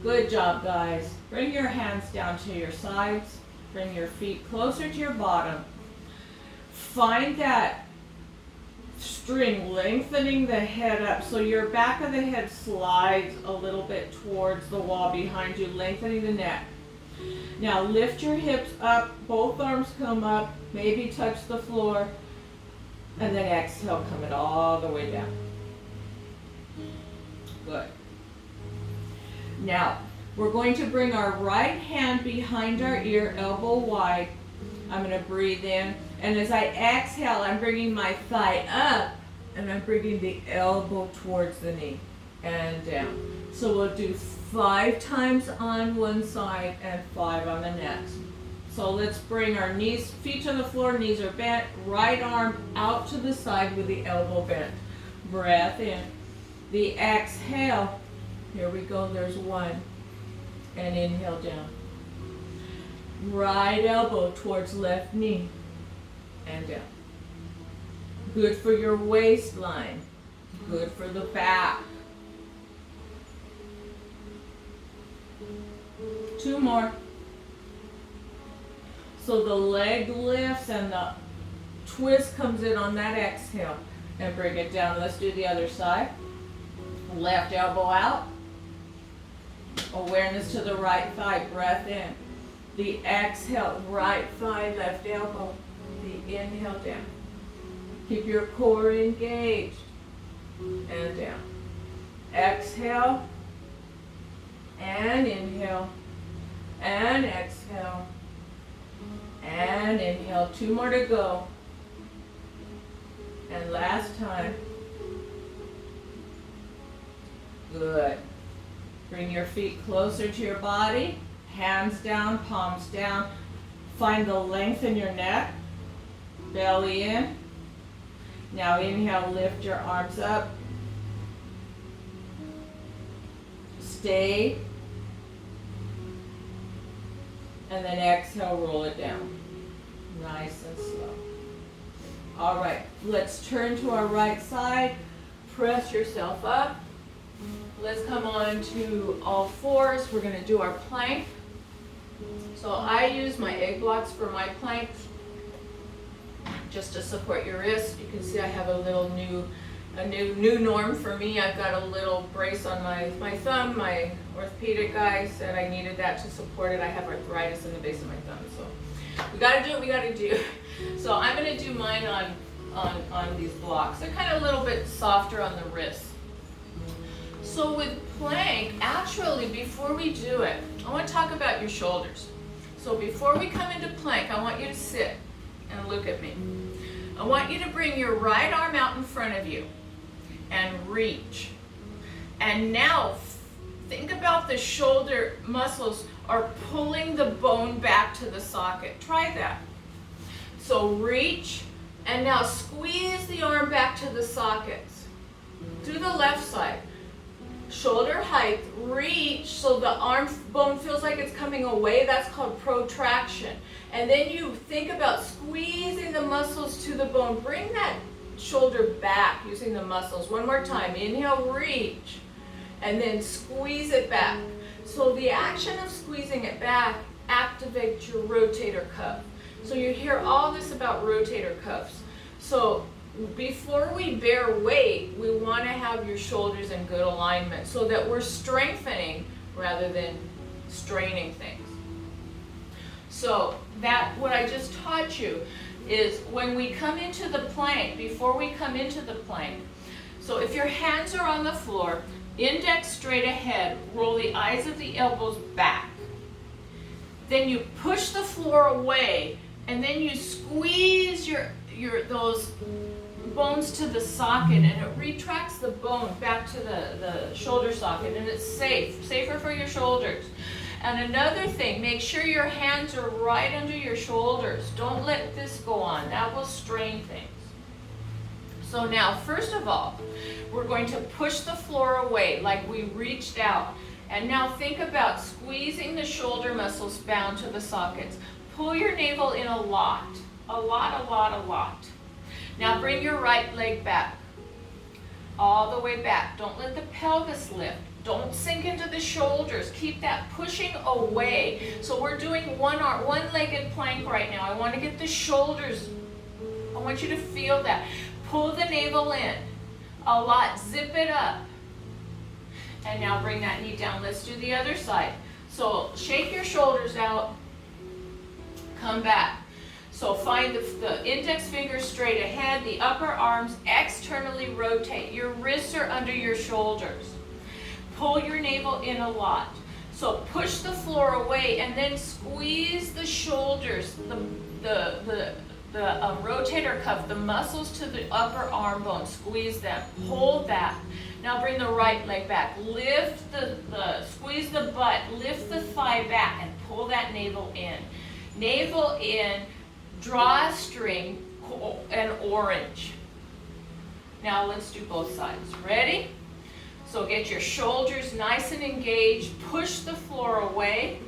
Good job, guys. Bring your hands down to your sides. Bring your feet closer to your bottom. Find that string lengthening the head up so your back of the head slides a little bit towards the wall behind you, lengthening the neck. Now lift your hips up, both arms come up, maybe touch the floor, and then exhale, come it all the way down. Good. Now, we're going to bring our right hand behind our ear, elbow wide. I'm going to breathe in, and as I exhale, I'm bringing my thigh up, and I'm bringing the elbow towards the knee, and down. So we'll do 5 times on one side and 5 on the next. So let's bring our knees, feet to the floor, knees are bent, right arm out to the side with the elbow bent. Breath in. The exhale, here we go, there's 1, and inhale down. Right elbow towards left knee, and down. Good for your waistline, good for the back. 2 more. So the leg lifts and the twist comes in on that exhale, and bring it down. Let's do the other side. Left elbow out. Awareness to the right thigh, breath in. The exhale, right thigh, left elbow. The inhale down. Keep your core engaged. And down. Exhale. And inhale. And exhale. And inhale. 2 more to go. And last time. Good. Bring your feet closer to your body. Hands down, palms down. Find the length in your neck. Belly in. Now inhale, lift your arms up. Stay. And then exhale, roll it down. Nice and slow. All right, let's turn to our right side. Press yourself up. Let's come on to all fours. We're going to do our plank. So I use my egg blocks for my plank just to support your wrist. You can see I have a new norm for me. I've got a little brace on my thumb. My orthopedic guy said I needed that to support it. I have arthritis in the base of my thumb, so we got to do what we got to do. So I'm going to do mine on these blocks. They're kind of a little bit softer on the wrist. So with plank, actually before we do it, I want to talk about your shoulders. So before we come into plank, I want you to sit and look at me. I want you to bring your right arm out in front of you and reach. And now think about the shoulder muscles are pulling the bone back to the socket. Try that. So reach, and now squeeze the arm back to the sockets. Do the left side. Shoulder height, reach so the arm bone feels like it's coming away. That's called protraction. And then you think about squeezing the muscles to the bone. Bring that shoulder back using the muscles. One more time. Inhale, reach. And then squeeze it back. So the action of squeezing it back activates your rotator cuff. So you hear all this about rotator cuffs. So before we bear weight, we want to have your shoulders in good alignment so that we're strengthening rather than straining things. So that what I just taught you is when we come into the plank, before we come into the plank, so if your hands are on the floor, index straight ahead, roll the eyes of the elbows back. Then you push the floor away, and then you squeeze those bones to the socket, and it retracts the bone back to the shoulder socket, and it's safer for your shoulders. And another thing, make sure your hands are right under your shoulders. Don't let this go on. That will strain things. So now, first of all, we're going to push the floor away like we reached out. And now think about squeezing the shoulder muscles bound to the sockets. Pull your navel in a lot. A lot, a lot, a lot. Now bring your right leg back. All the way back. Don't let the pelvis lift. Don't sink into the shoulders. Keep that pushing away. So we're doing one-legged plank right now. I want to get the shoulders. I want you to feel that. Pull the navel in. A lot. Zip it up. And now bring that knee down. Let's do the other side. So shake your shoulders out. Come back. So find the index finger straight ahead, the upper arms externally rotate. Your wrists are under your shoulders. Pull your navel in a lot. So push the floor away and then squeeze the shoulders, the rotator cuff, the muscles to the upper arm bone. Squeeze them. Hold that. Now bring the right leg back. Lift squeeze the butt, lift the thigh back and pull that navel in. Navel in. Draw a string, an orange. Now let's do both sides. Ready? So get your shoulders nice and engaged. Push the floor away.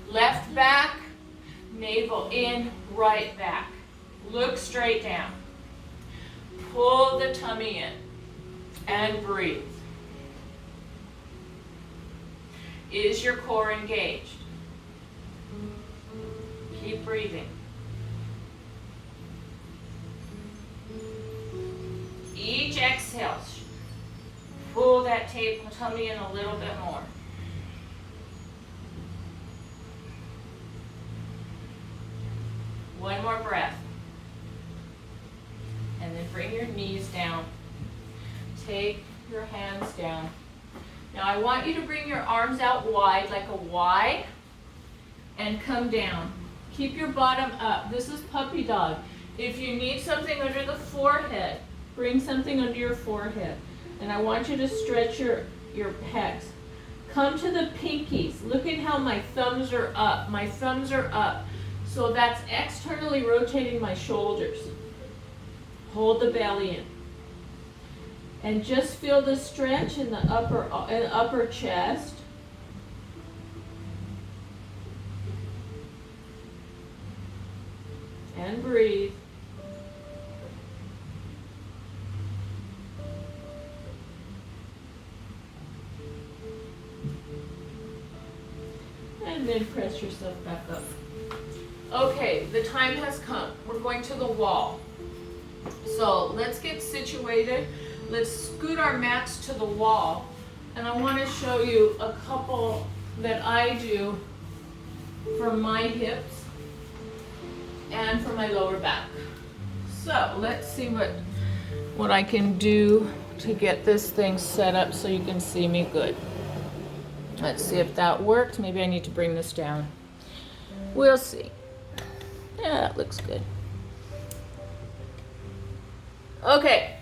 Left back, navel in, right back. Look straight down. Pull the tummy in and breathe. Is your core engaged? Keep breathing. Each exhale, pull that tummy in a little bit more. One more breath. And then bring your knees down. Take your hands down. Now I want you to bring your arms out wide, like a Y, and come down. Keep your bottom up. This is puppy dog. If you need something under the forehead, bring something under your forehead. And I want you to stretch your pecs. Come to the pinkies. Look at how my thumbs are up. My thumbs are up. So that's externally rotating my shoulders. Hold the belly in. And just feel the stretch in the upper chest. And breathe. And then press yourself back up. Okay, the time has come. We're going to the wall. So let's get situated. Let's scoot our mats to the wall. And I want to show you a couple that I do for my hips and for my lower back. So let's see what I can do to get this thing set up so you can see me good. Let's see if that works. Maybe I need to bring this down. We'll see. Yeah, that looks good. Okay.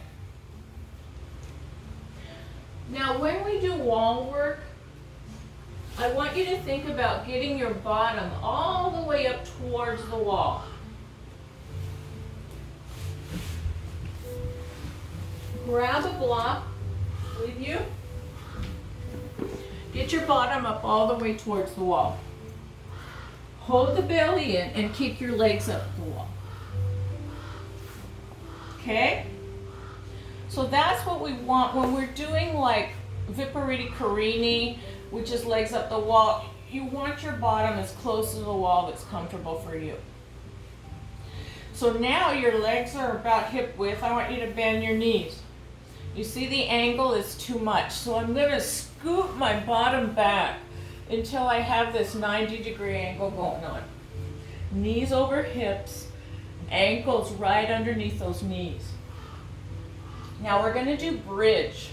Now when we do wall work, I want you to think about getting your bottom all the way up towards the wall. Grab a block with you. Get your bottom up all the way towards the wall. Hold the belly in and kick your legs up the wall. Okay? So that's what we want when we're doing like Viparita Carini, which is legs up the wall. You want your bottom as close to the wall that's comfortable for you. So now your legs are about hip width. I want you to bend your knees. You see the angle is too much. So I'm going to scoot my bottom back until I have this 90-degree angle going on. Knees over hips, ankles right underneath those knees. Now we're going to do bridge.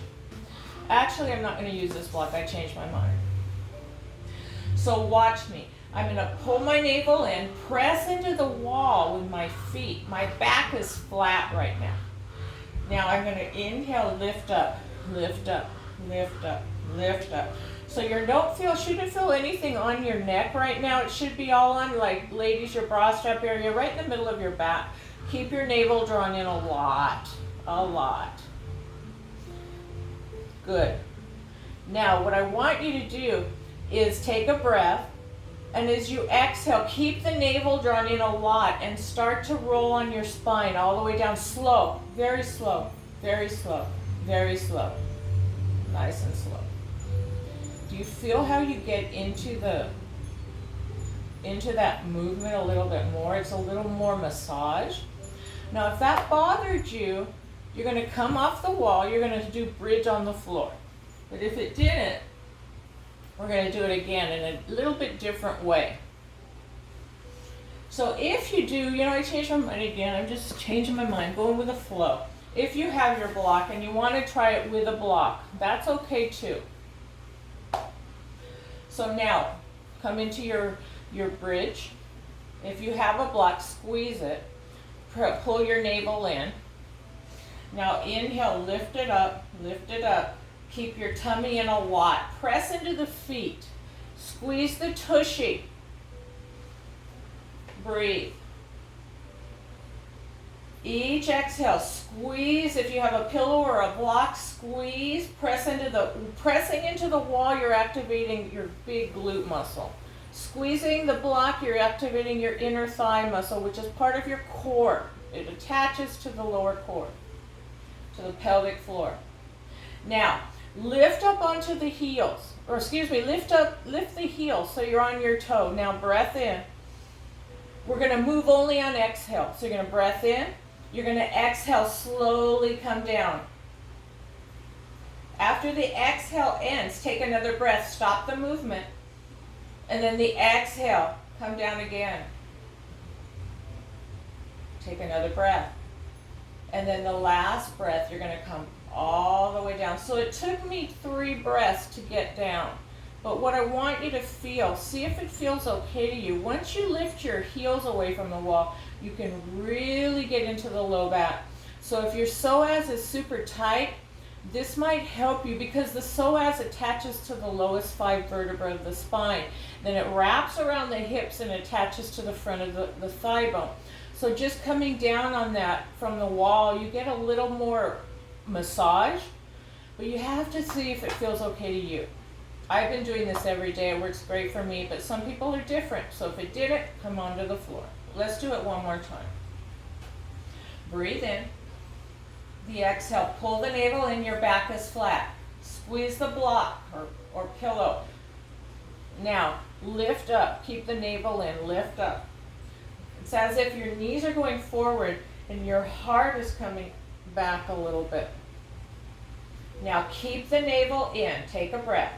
Actually, I'm not going to use this block. I changed my mind. So watch me. I'm going to pull my navel in, press into the wall with my feet. My back is flat right now. Now I'm going to inhale, lift up, lift up, lift up, lift up. So you shouldn't feel anything on your neck right now. It should be all on, like ladies, your bra strap area, right in the middle of your back. Keep your navel drawn in a lot. A lot. Good. Now, what I want you to do is take a breath, and as you exhale, keep the navel drawn in a lot and start to roll on your spine all the way down. Slow, very slow, very slow, very slow. Nice and slow. Do you feel how you get into that movement a little bit more? It's a little more massage. Now, if that bothered you, you're going to come off the wall. You're going to do bridge on the floor. But if it didn't, we're going to do it again in a little bit different way. So if you do, I changed my mind again. I'm just changing my mind, going with the flow. If you have your block and you want to try it with a block, that's okay too. So now, come into your bridge. If you have a block, squeeze it. Pull your navel in. Now inhale, lift it up, lift it up. Keep your tummy in a lot. Press into the feet. Squeeze the tushy. Breathe. Each exhale, squeeze. If you have a pillow or a block, squeeze. Pressing into the wall, you're activating your big glute muscle. Squeezing the block, you're activating your inner thigh muscle, which is part of your core. It attaches to the lower core, to the pelvic floor. Now, lift up onto the heels, lift the heels so you're on your toe. Now breath in. We're going to move only on exhale. So you're going to breath in. You're going to exhale, slowly come down. After the exhale ends, take another breath. Stop the movement. And then the exhale, come down again. Take another breath. And then the last breath, you're going to come all the way down. So it took me 3 breaths to get down. But what I want you to feel, see if it feels okay to you. Once you lift your heels away from the wall, you can really get into the low back. So if your psoas is super tight, this might help you because the psoas attaches to the lowest 5 vertebrae of the spine. Then it wraps around the hips and attaches to the front of the thigh bone. So just coming down on that from the wall, you get a little more massage, but you have to see if it feels okay to you. I've been doing this every day. It works great for me, but some people are different. So if it didn't, come onto the floor. Let's do it one more time. Breathe in. The exhale, pull the navel in, your back is flat. Squeeze the block or pillow. Now, lift up, keep the navel in, lift up. It's as if your knees are going forward and your heart is coming back a little bit. Now, keep the navel in, take a breath.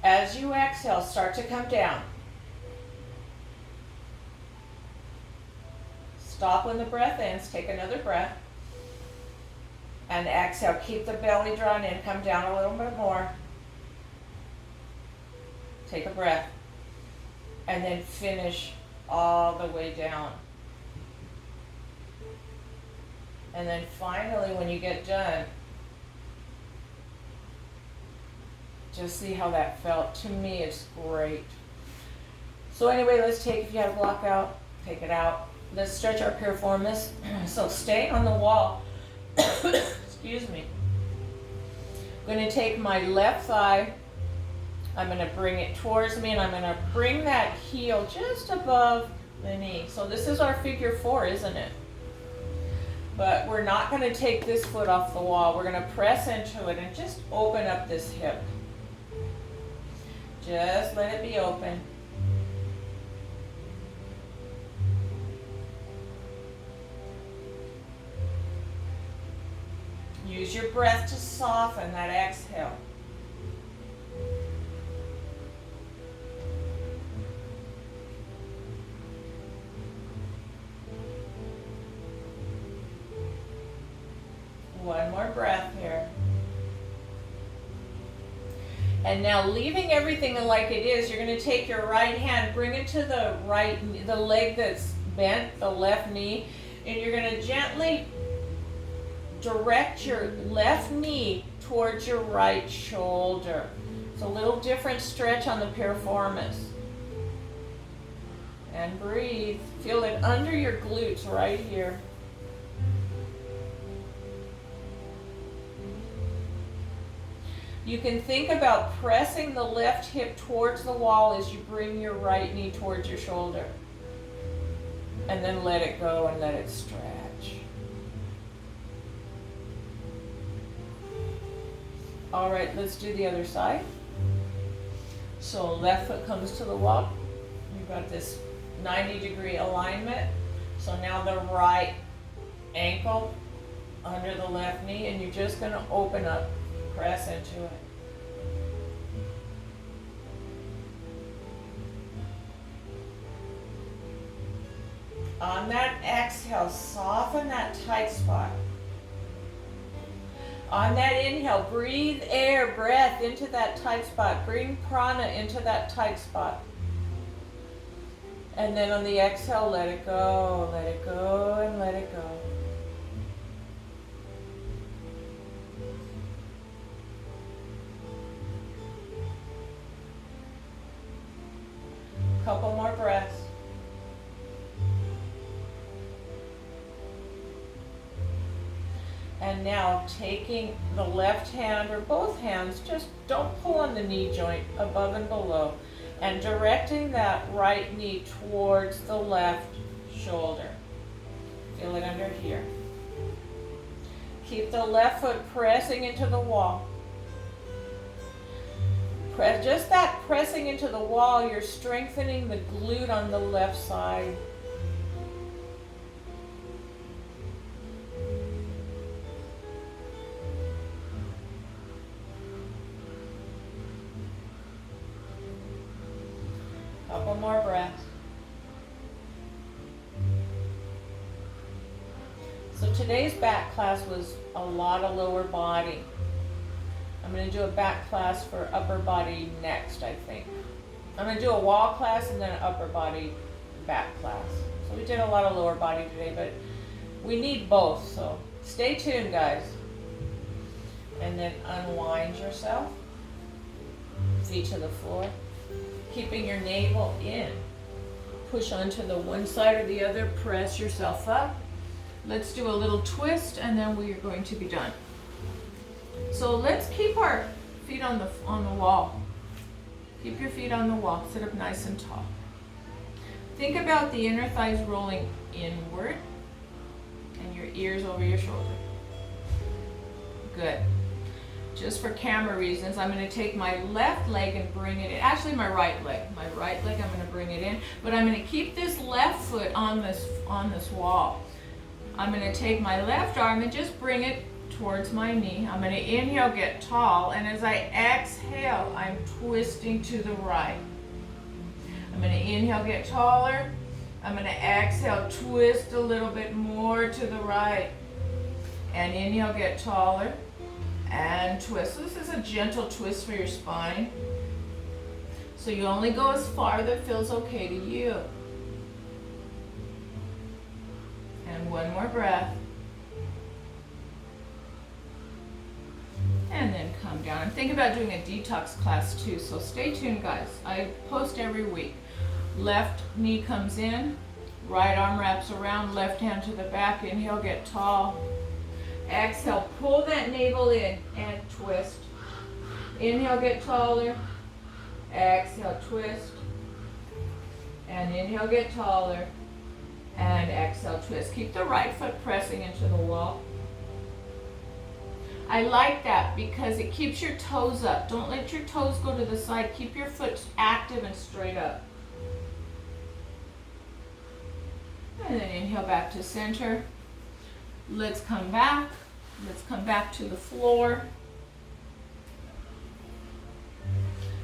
As you exhale, start to come down. Stop when the breath ends, take another breath. And exhale, keep the belly drawn in, come down a little bit more. Take a breath. And then finish all the way down. And then finally, when you get done, just see how that felt. To me, it's great. So anyway, let's take, if you had a block out, take it out. Let's stretch our piriformis. So stay on the wall. Excuse me. I'm going to take my left thigh. I'm going to bring it towards me, and I'm going to bring that heel just above the knee. So this is our figure 4, isn't it? But we're not going to take this foot off the wall. We're going to press into it and just open up this hip. Just let it be open. Use your breath to soften that exhale. One more breath here. And now, leaving everything like it is, you're going to take your right hand, bring it to the the leg that's bent, the left knee, and you're going to gently direct your left knee towards your right shoulder. It's a little different stretch on the piriformis. And breathe. Feel it under your glutes right here. You can think about pressing the left hip towards the wall as you bring your right knee towards your shoulder. And then let it go and let it stretch. All right, let's do the other side. So left foot comes to the wall. You've got this 90-degree alignment. So now the right ankle under the left knee, and you're just going to open up, press into it. On that exhale, soften that tight spot. On that inhale, breathe air, breath into that tight spot. Bring prana into that tight spot. And then on the exhale, let it go, and let it go. Couple more breaths. And now taking the left hand or both hands, just don't pull on the knee joint above and below, and directing that right knee towards the left shoulder. Feel it under here. Keep the left foot pressing into the wall. Just that pressing into the wall, you're strengthening the glute on the left side. Couple more breaths. So today's back class was a lot of lower body. I'm going to do a back class for upper body next, I think. I'm going to do a wall class and then an upper body back class. So we did a lot of lower body today, but we need both. So stay tuned, guys. And then unwind yourself. Feet to the floor. Keeping your navel in. Push onto the one side or the other. Press yourself up. Let's do a little twist and then we are going to be done. So let's keep our feet on the wall. Keep your feet on the wall. Sit up nice and tall. Think about the inner thighs rolling inward and your ears over your shoulder. Good. Just for camera reasons, I'm going to take my left leg and bring it in. Actually, my right leg. My right leg, I'm going to bring it in. But I'm going to keep this left foot on this wall. I'm going to take my left arm and just bring it towards my knee. I'm going to inhale, get tall, and as I exhale, I'm twisting to the right. I'm going to inhale, get taller. I'm going to exhale, twist a little bit more to the right. And inhale, get taller, and twist. So this is a gentle twist for your spine. So you only go as far that feels okay to you. And one more breath. And then come down. I'm thinking about doing a detox class too, so stay tuned, guys. I post every week. Left knee comes in, right arm wraps around, left hand to the back. Inhale, get tall. Exhale, pull that navel in and twist. Inhale, get taller. Exhale, twist. And inhale, get taller. And exhale, twist. Keep the right foot pressing into the wall. I like that because it keeps your toes up. Don't let your toes go to the side. Keep your foot active and straight up. And then inhale back to center. Let's come back. Let's come back to the floor.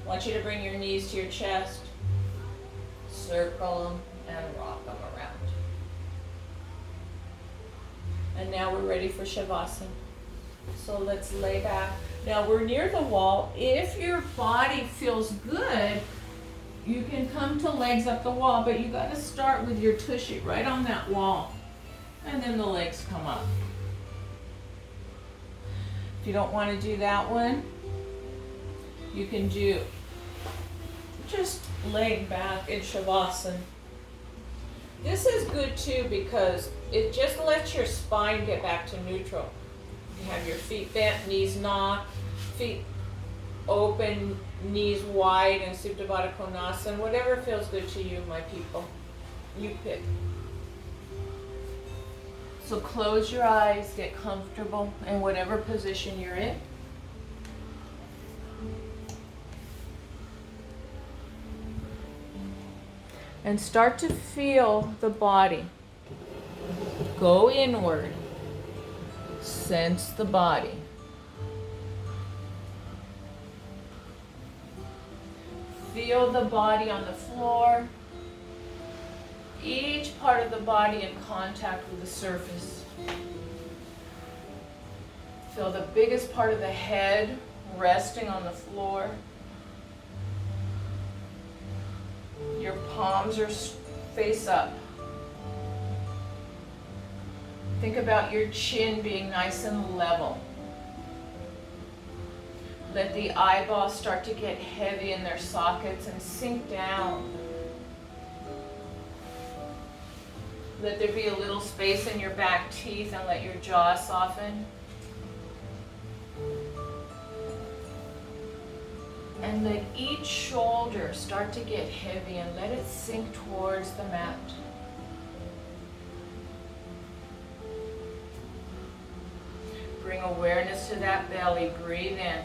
I want you to bring your knees to your chest. Circle them and rock them around. And now we're ready for Shavasana. So let's lay back. Now we're near the wall. If your body feels good, you can come to legs up the wall, but you got to start with your tushy right on that wall. And then the legs come up. If you don't want to do that one, you can do just laying back in Shavasana. This is good too because it just lets your spine get back to neutral. You have your feet bent, knees knocked, feet open, knees wide in Supta Baddha Konasana, whatever feels good to you, my people. You pick. So close your eyes, get comfortable in whatever position you're in. And start to feel the body. Go inward. Sense the body. Feel the body on the floor. Each part of the body in contact with the surface. Feel the biggest part of the head resting on the floor. Your palms are face up. Think about your chin being nice and level. Let the eyeballs start to get heavy in their sockets and sink down. Let there be a little space in your back teeth and let your jaw soften. And let each shoulder start to get heavy and let it sink towards the mat. Bring awareness to that belly. Breathe in.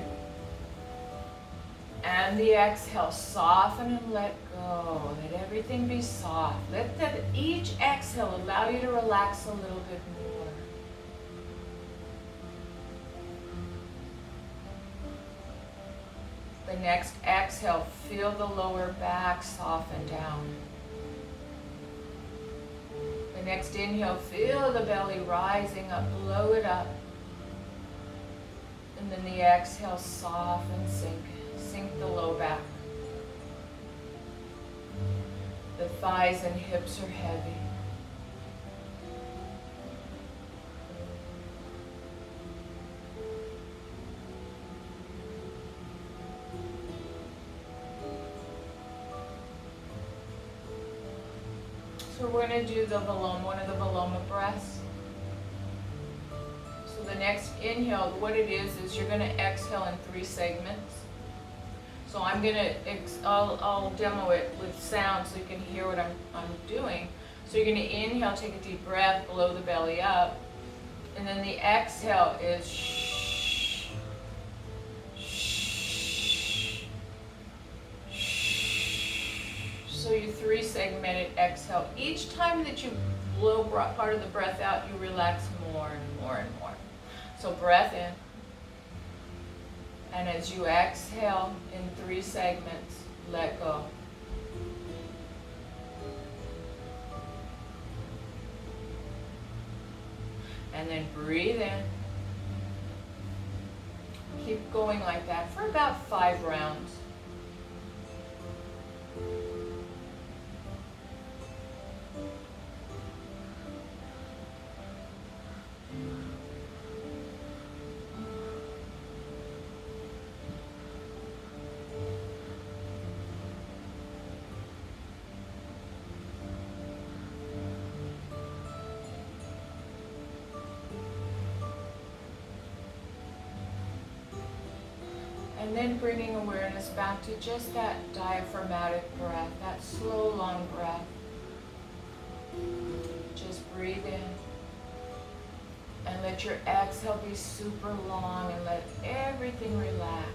And the exhale, soften and let go. Let everything be soft. Let that each exhale allow you to relax a little bit more. The next exhale, feel the lower back soften down. The next inhale, feel the belly rising up, blow it up. And then the exhale, soften, sink. Sink the low back. The thighs and hips are heavy. So we're going to do the Viloma, one of the Viloma breaths. So the next inhale, what it is you're going to exhale in 3 segments. So I'm gonna, I'll demo it with sound so you can hear what I'm doing. So you're gonna inhale, take a deep breath, blow the belly up. And then the exhale is shh, shh, shh. So your 3-segmented exhale. Each time that you blow part of the breath out, you relax more and more and more. So breath in. And as you exhale in 3 segments, let go. And then breathe in. Keep going like that for about 5 rounds. And then bringing awareness back to just that diaphragmatic breath, that slow, long breath. Just breathe in. And let your exhale be super long and let everything relax.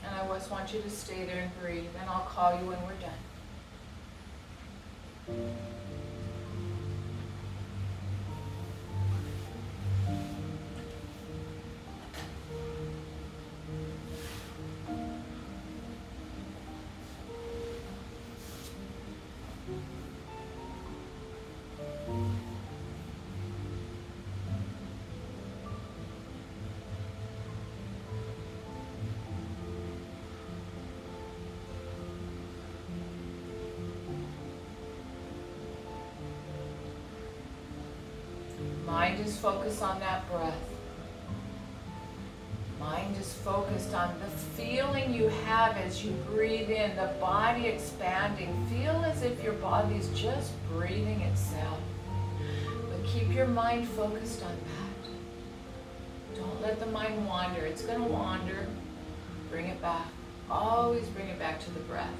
And I just want you to stay there and breathe, and I'll call you when we're done. Mind is focused on that breath. Mind is focused on the feeling you have as you breathe in, the body expanding. Feel as if your body is just breathing itself. But keep your mind focused on that. Don't let the mind wander. It's going to wander. Bring it back. Always bring it back to the breath.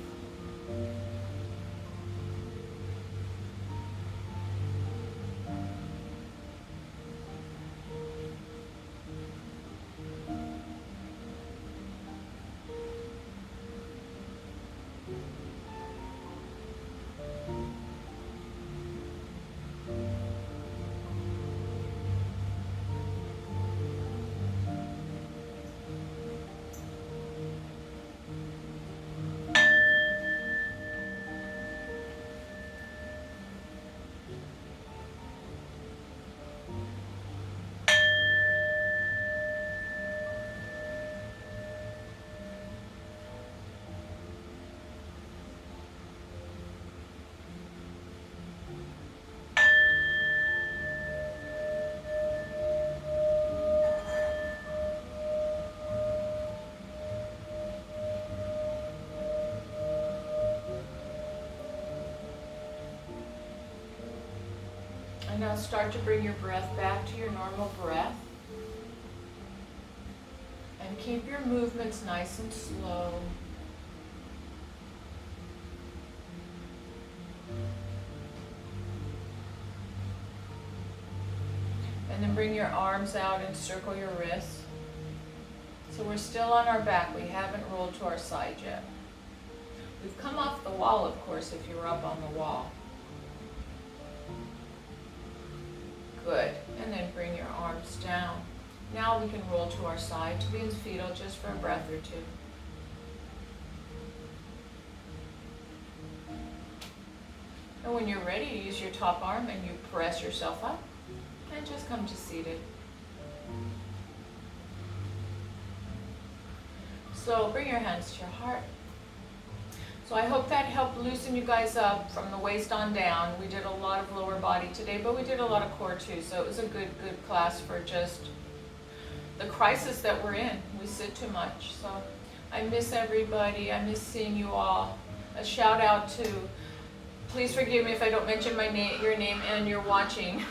And now start to bring your breath back to your normal breath. And keep your movements nice and slow. And then bring your arms out and circle your wrists. So we're still on our back. We haven't rolled to our side yet. We've come off the wall, of course, if you were up on the wall. Good. And then bring your arms down. Now we can roll to our side to be in fetal just for a breath or two. And when you're ready, you use your top arm and you press yourself up and just come to seated. So bring your hands to your heart. So I hope that helped loosen you guys up from the waist on down. We did a lot of lower body today, but we did a lot of core too. So it was a good class for just the crisis that we're in. We sit too much. So I miss everybody. I miss seeing you all. A shout out to, please forgive me if I don't mention your name and you're watching,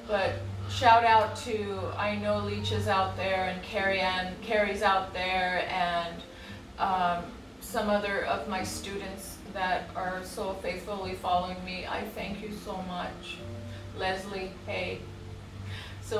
but shout out to, I know Leach is out there and Carrie's out there, and some other of my students that are so faithfully following me. I thank you so much. Leslie, hey.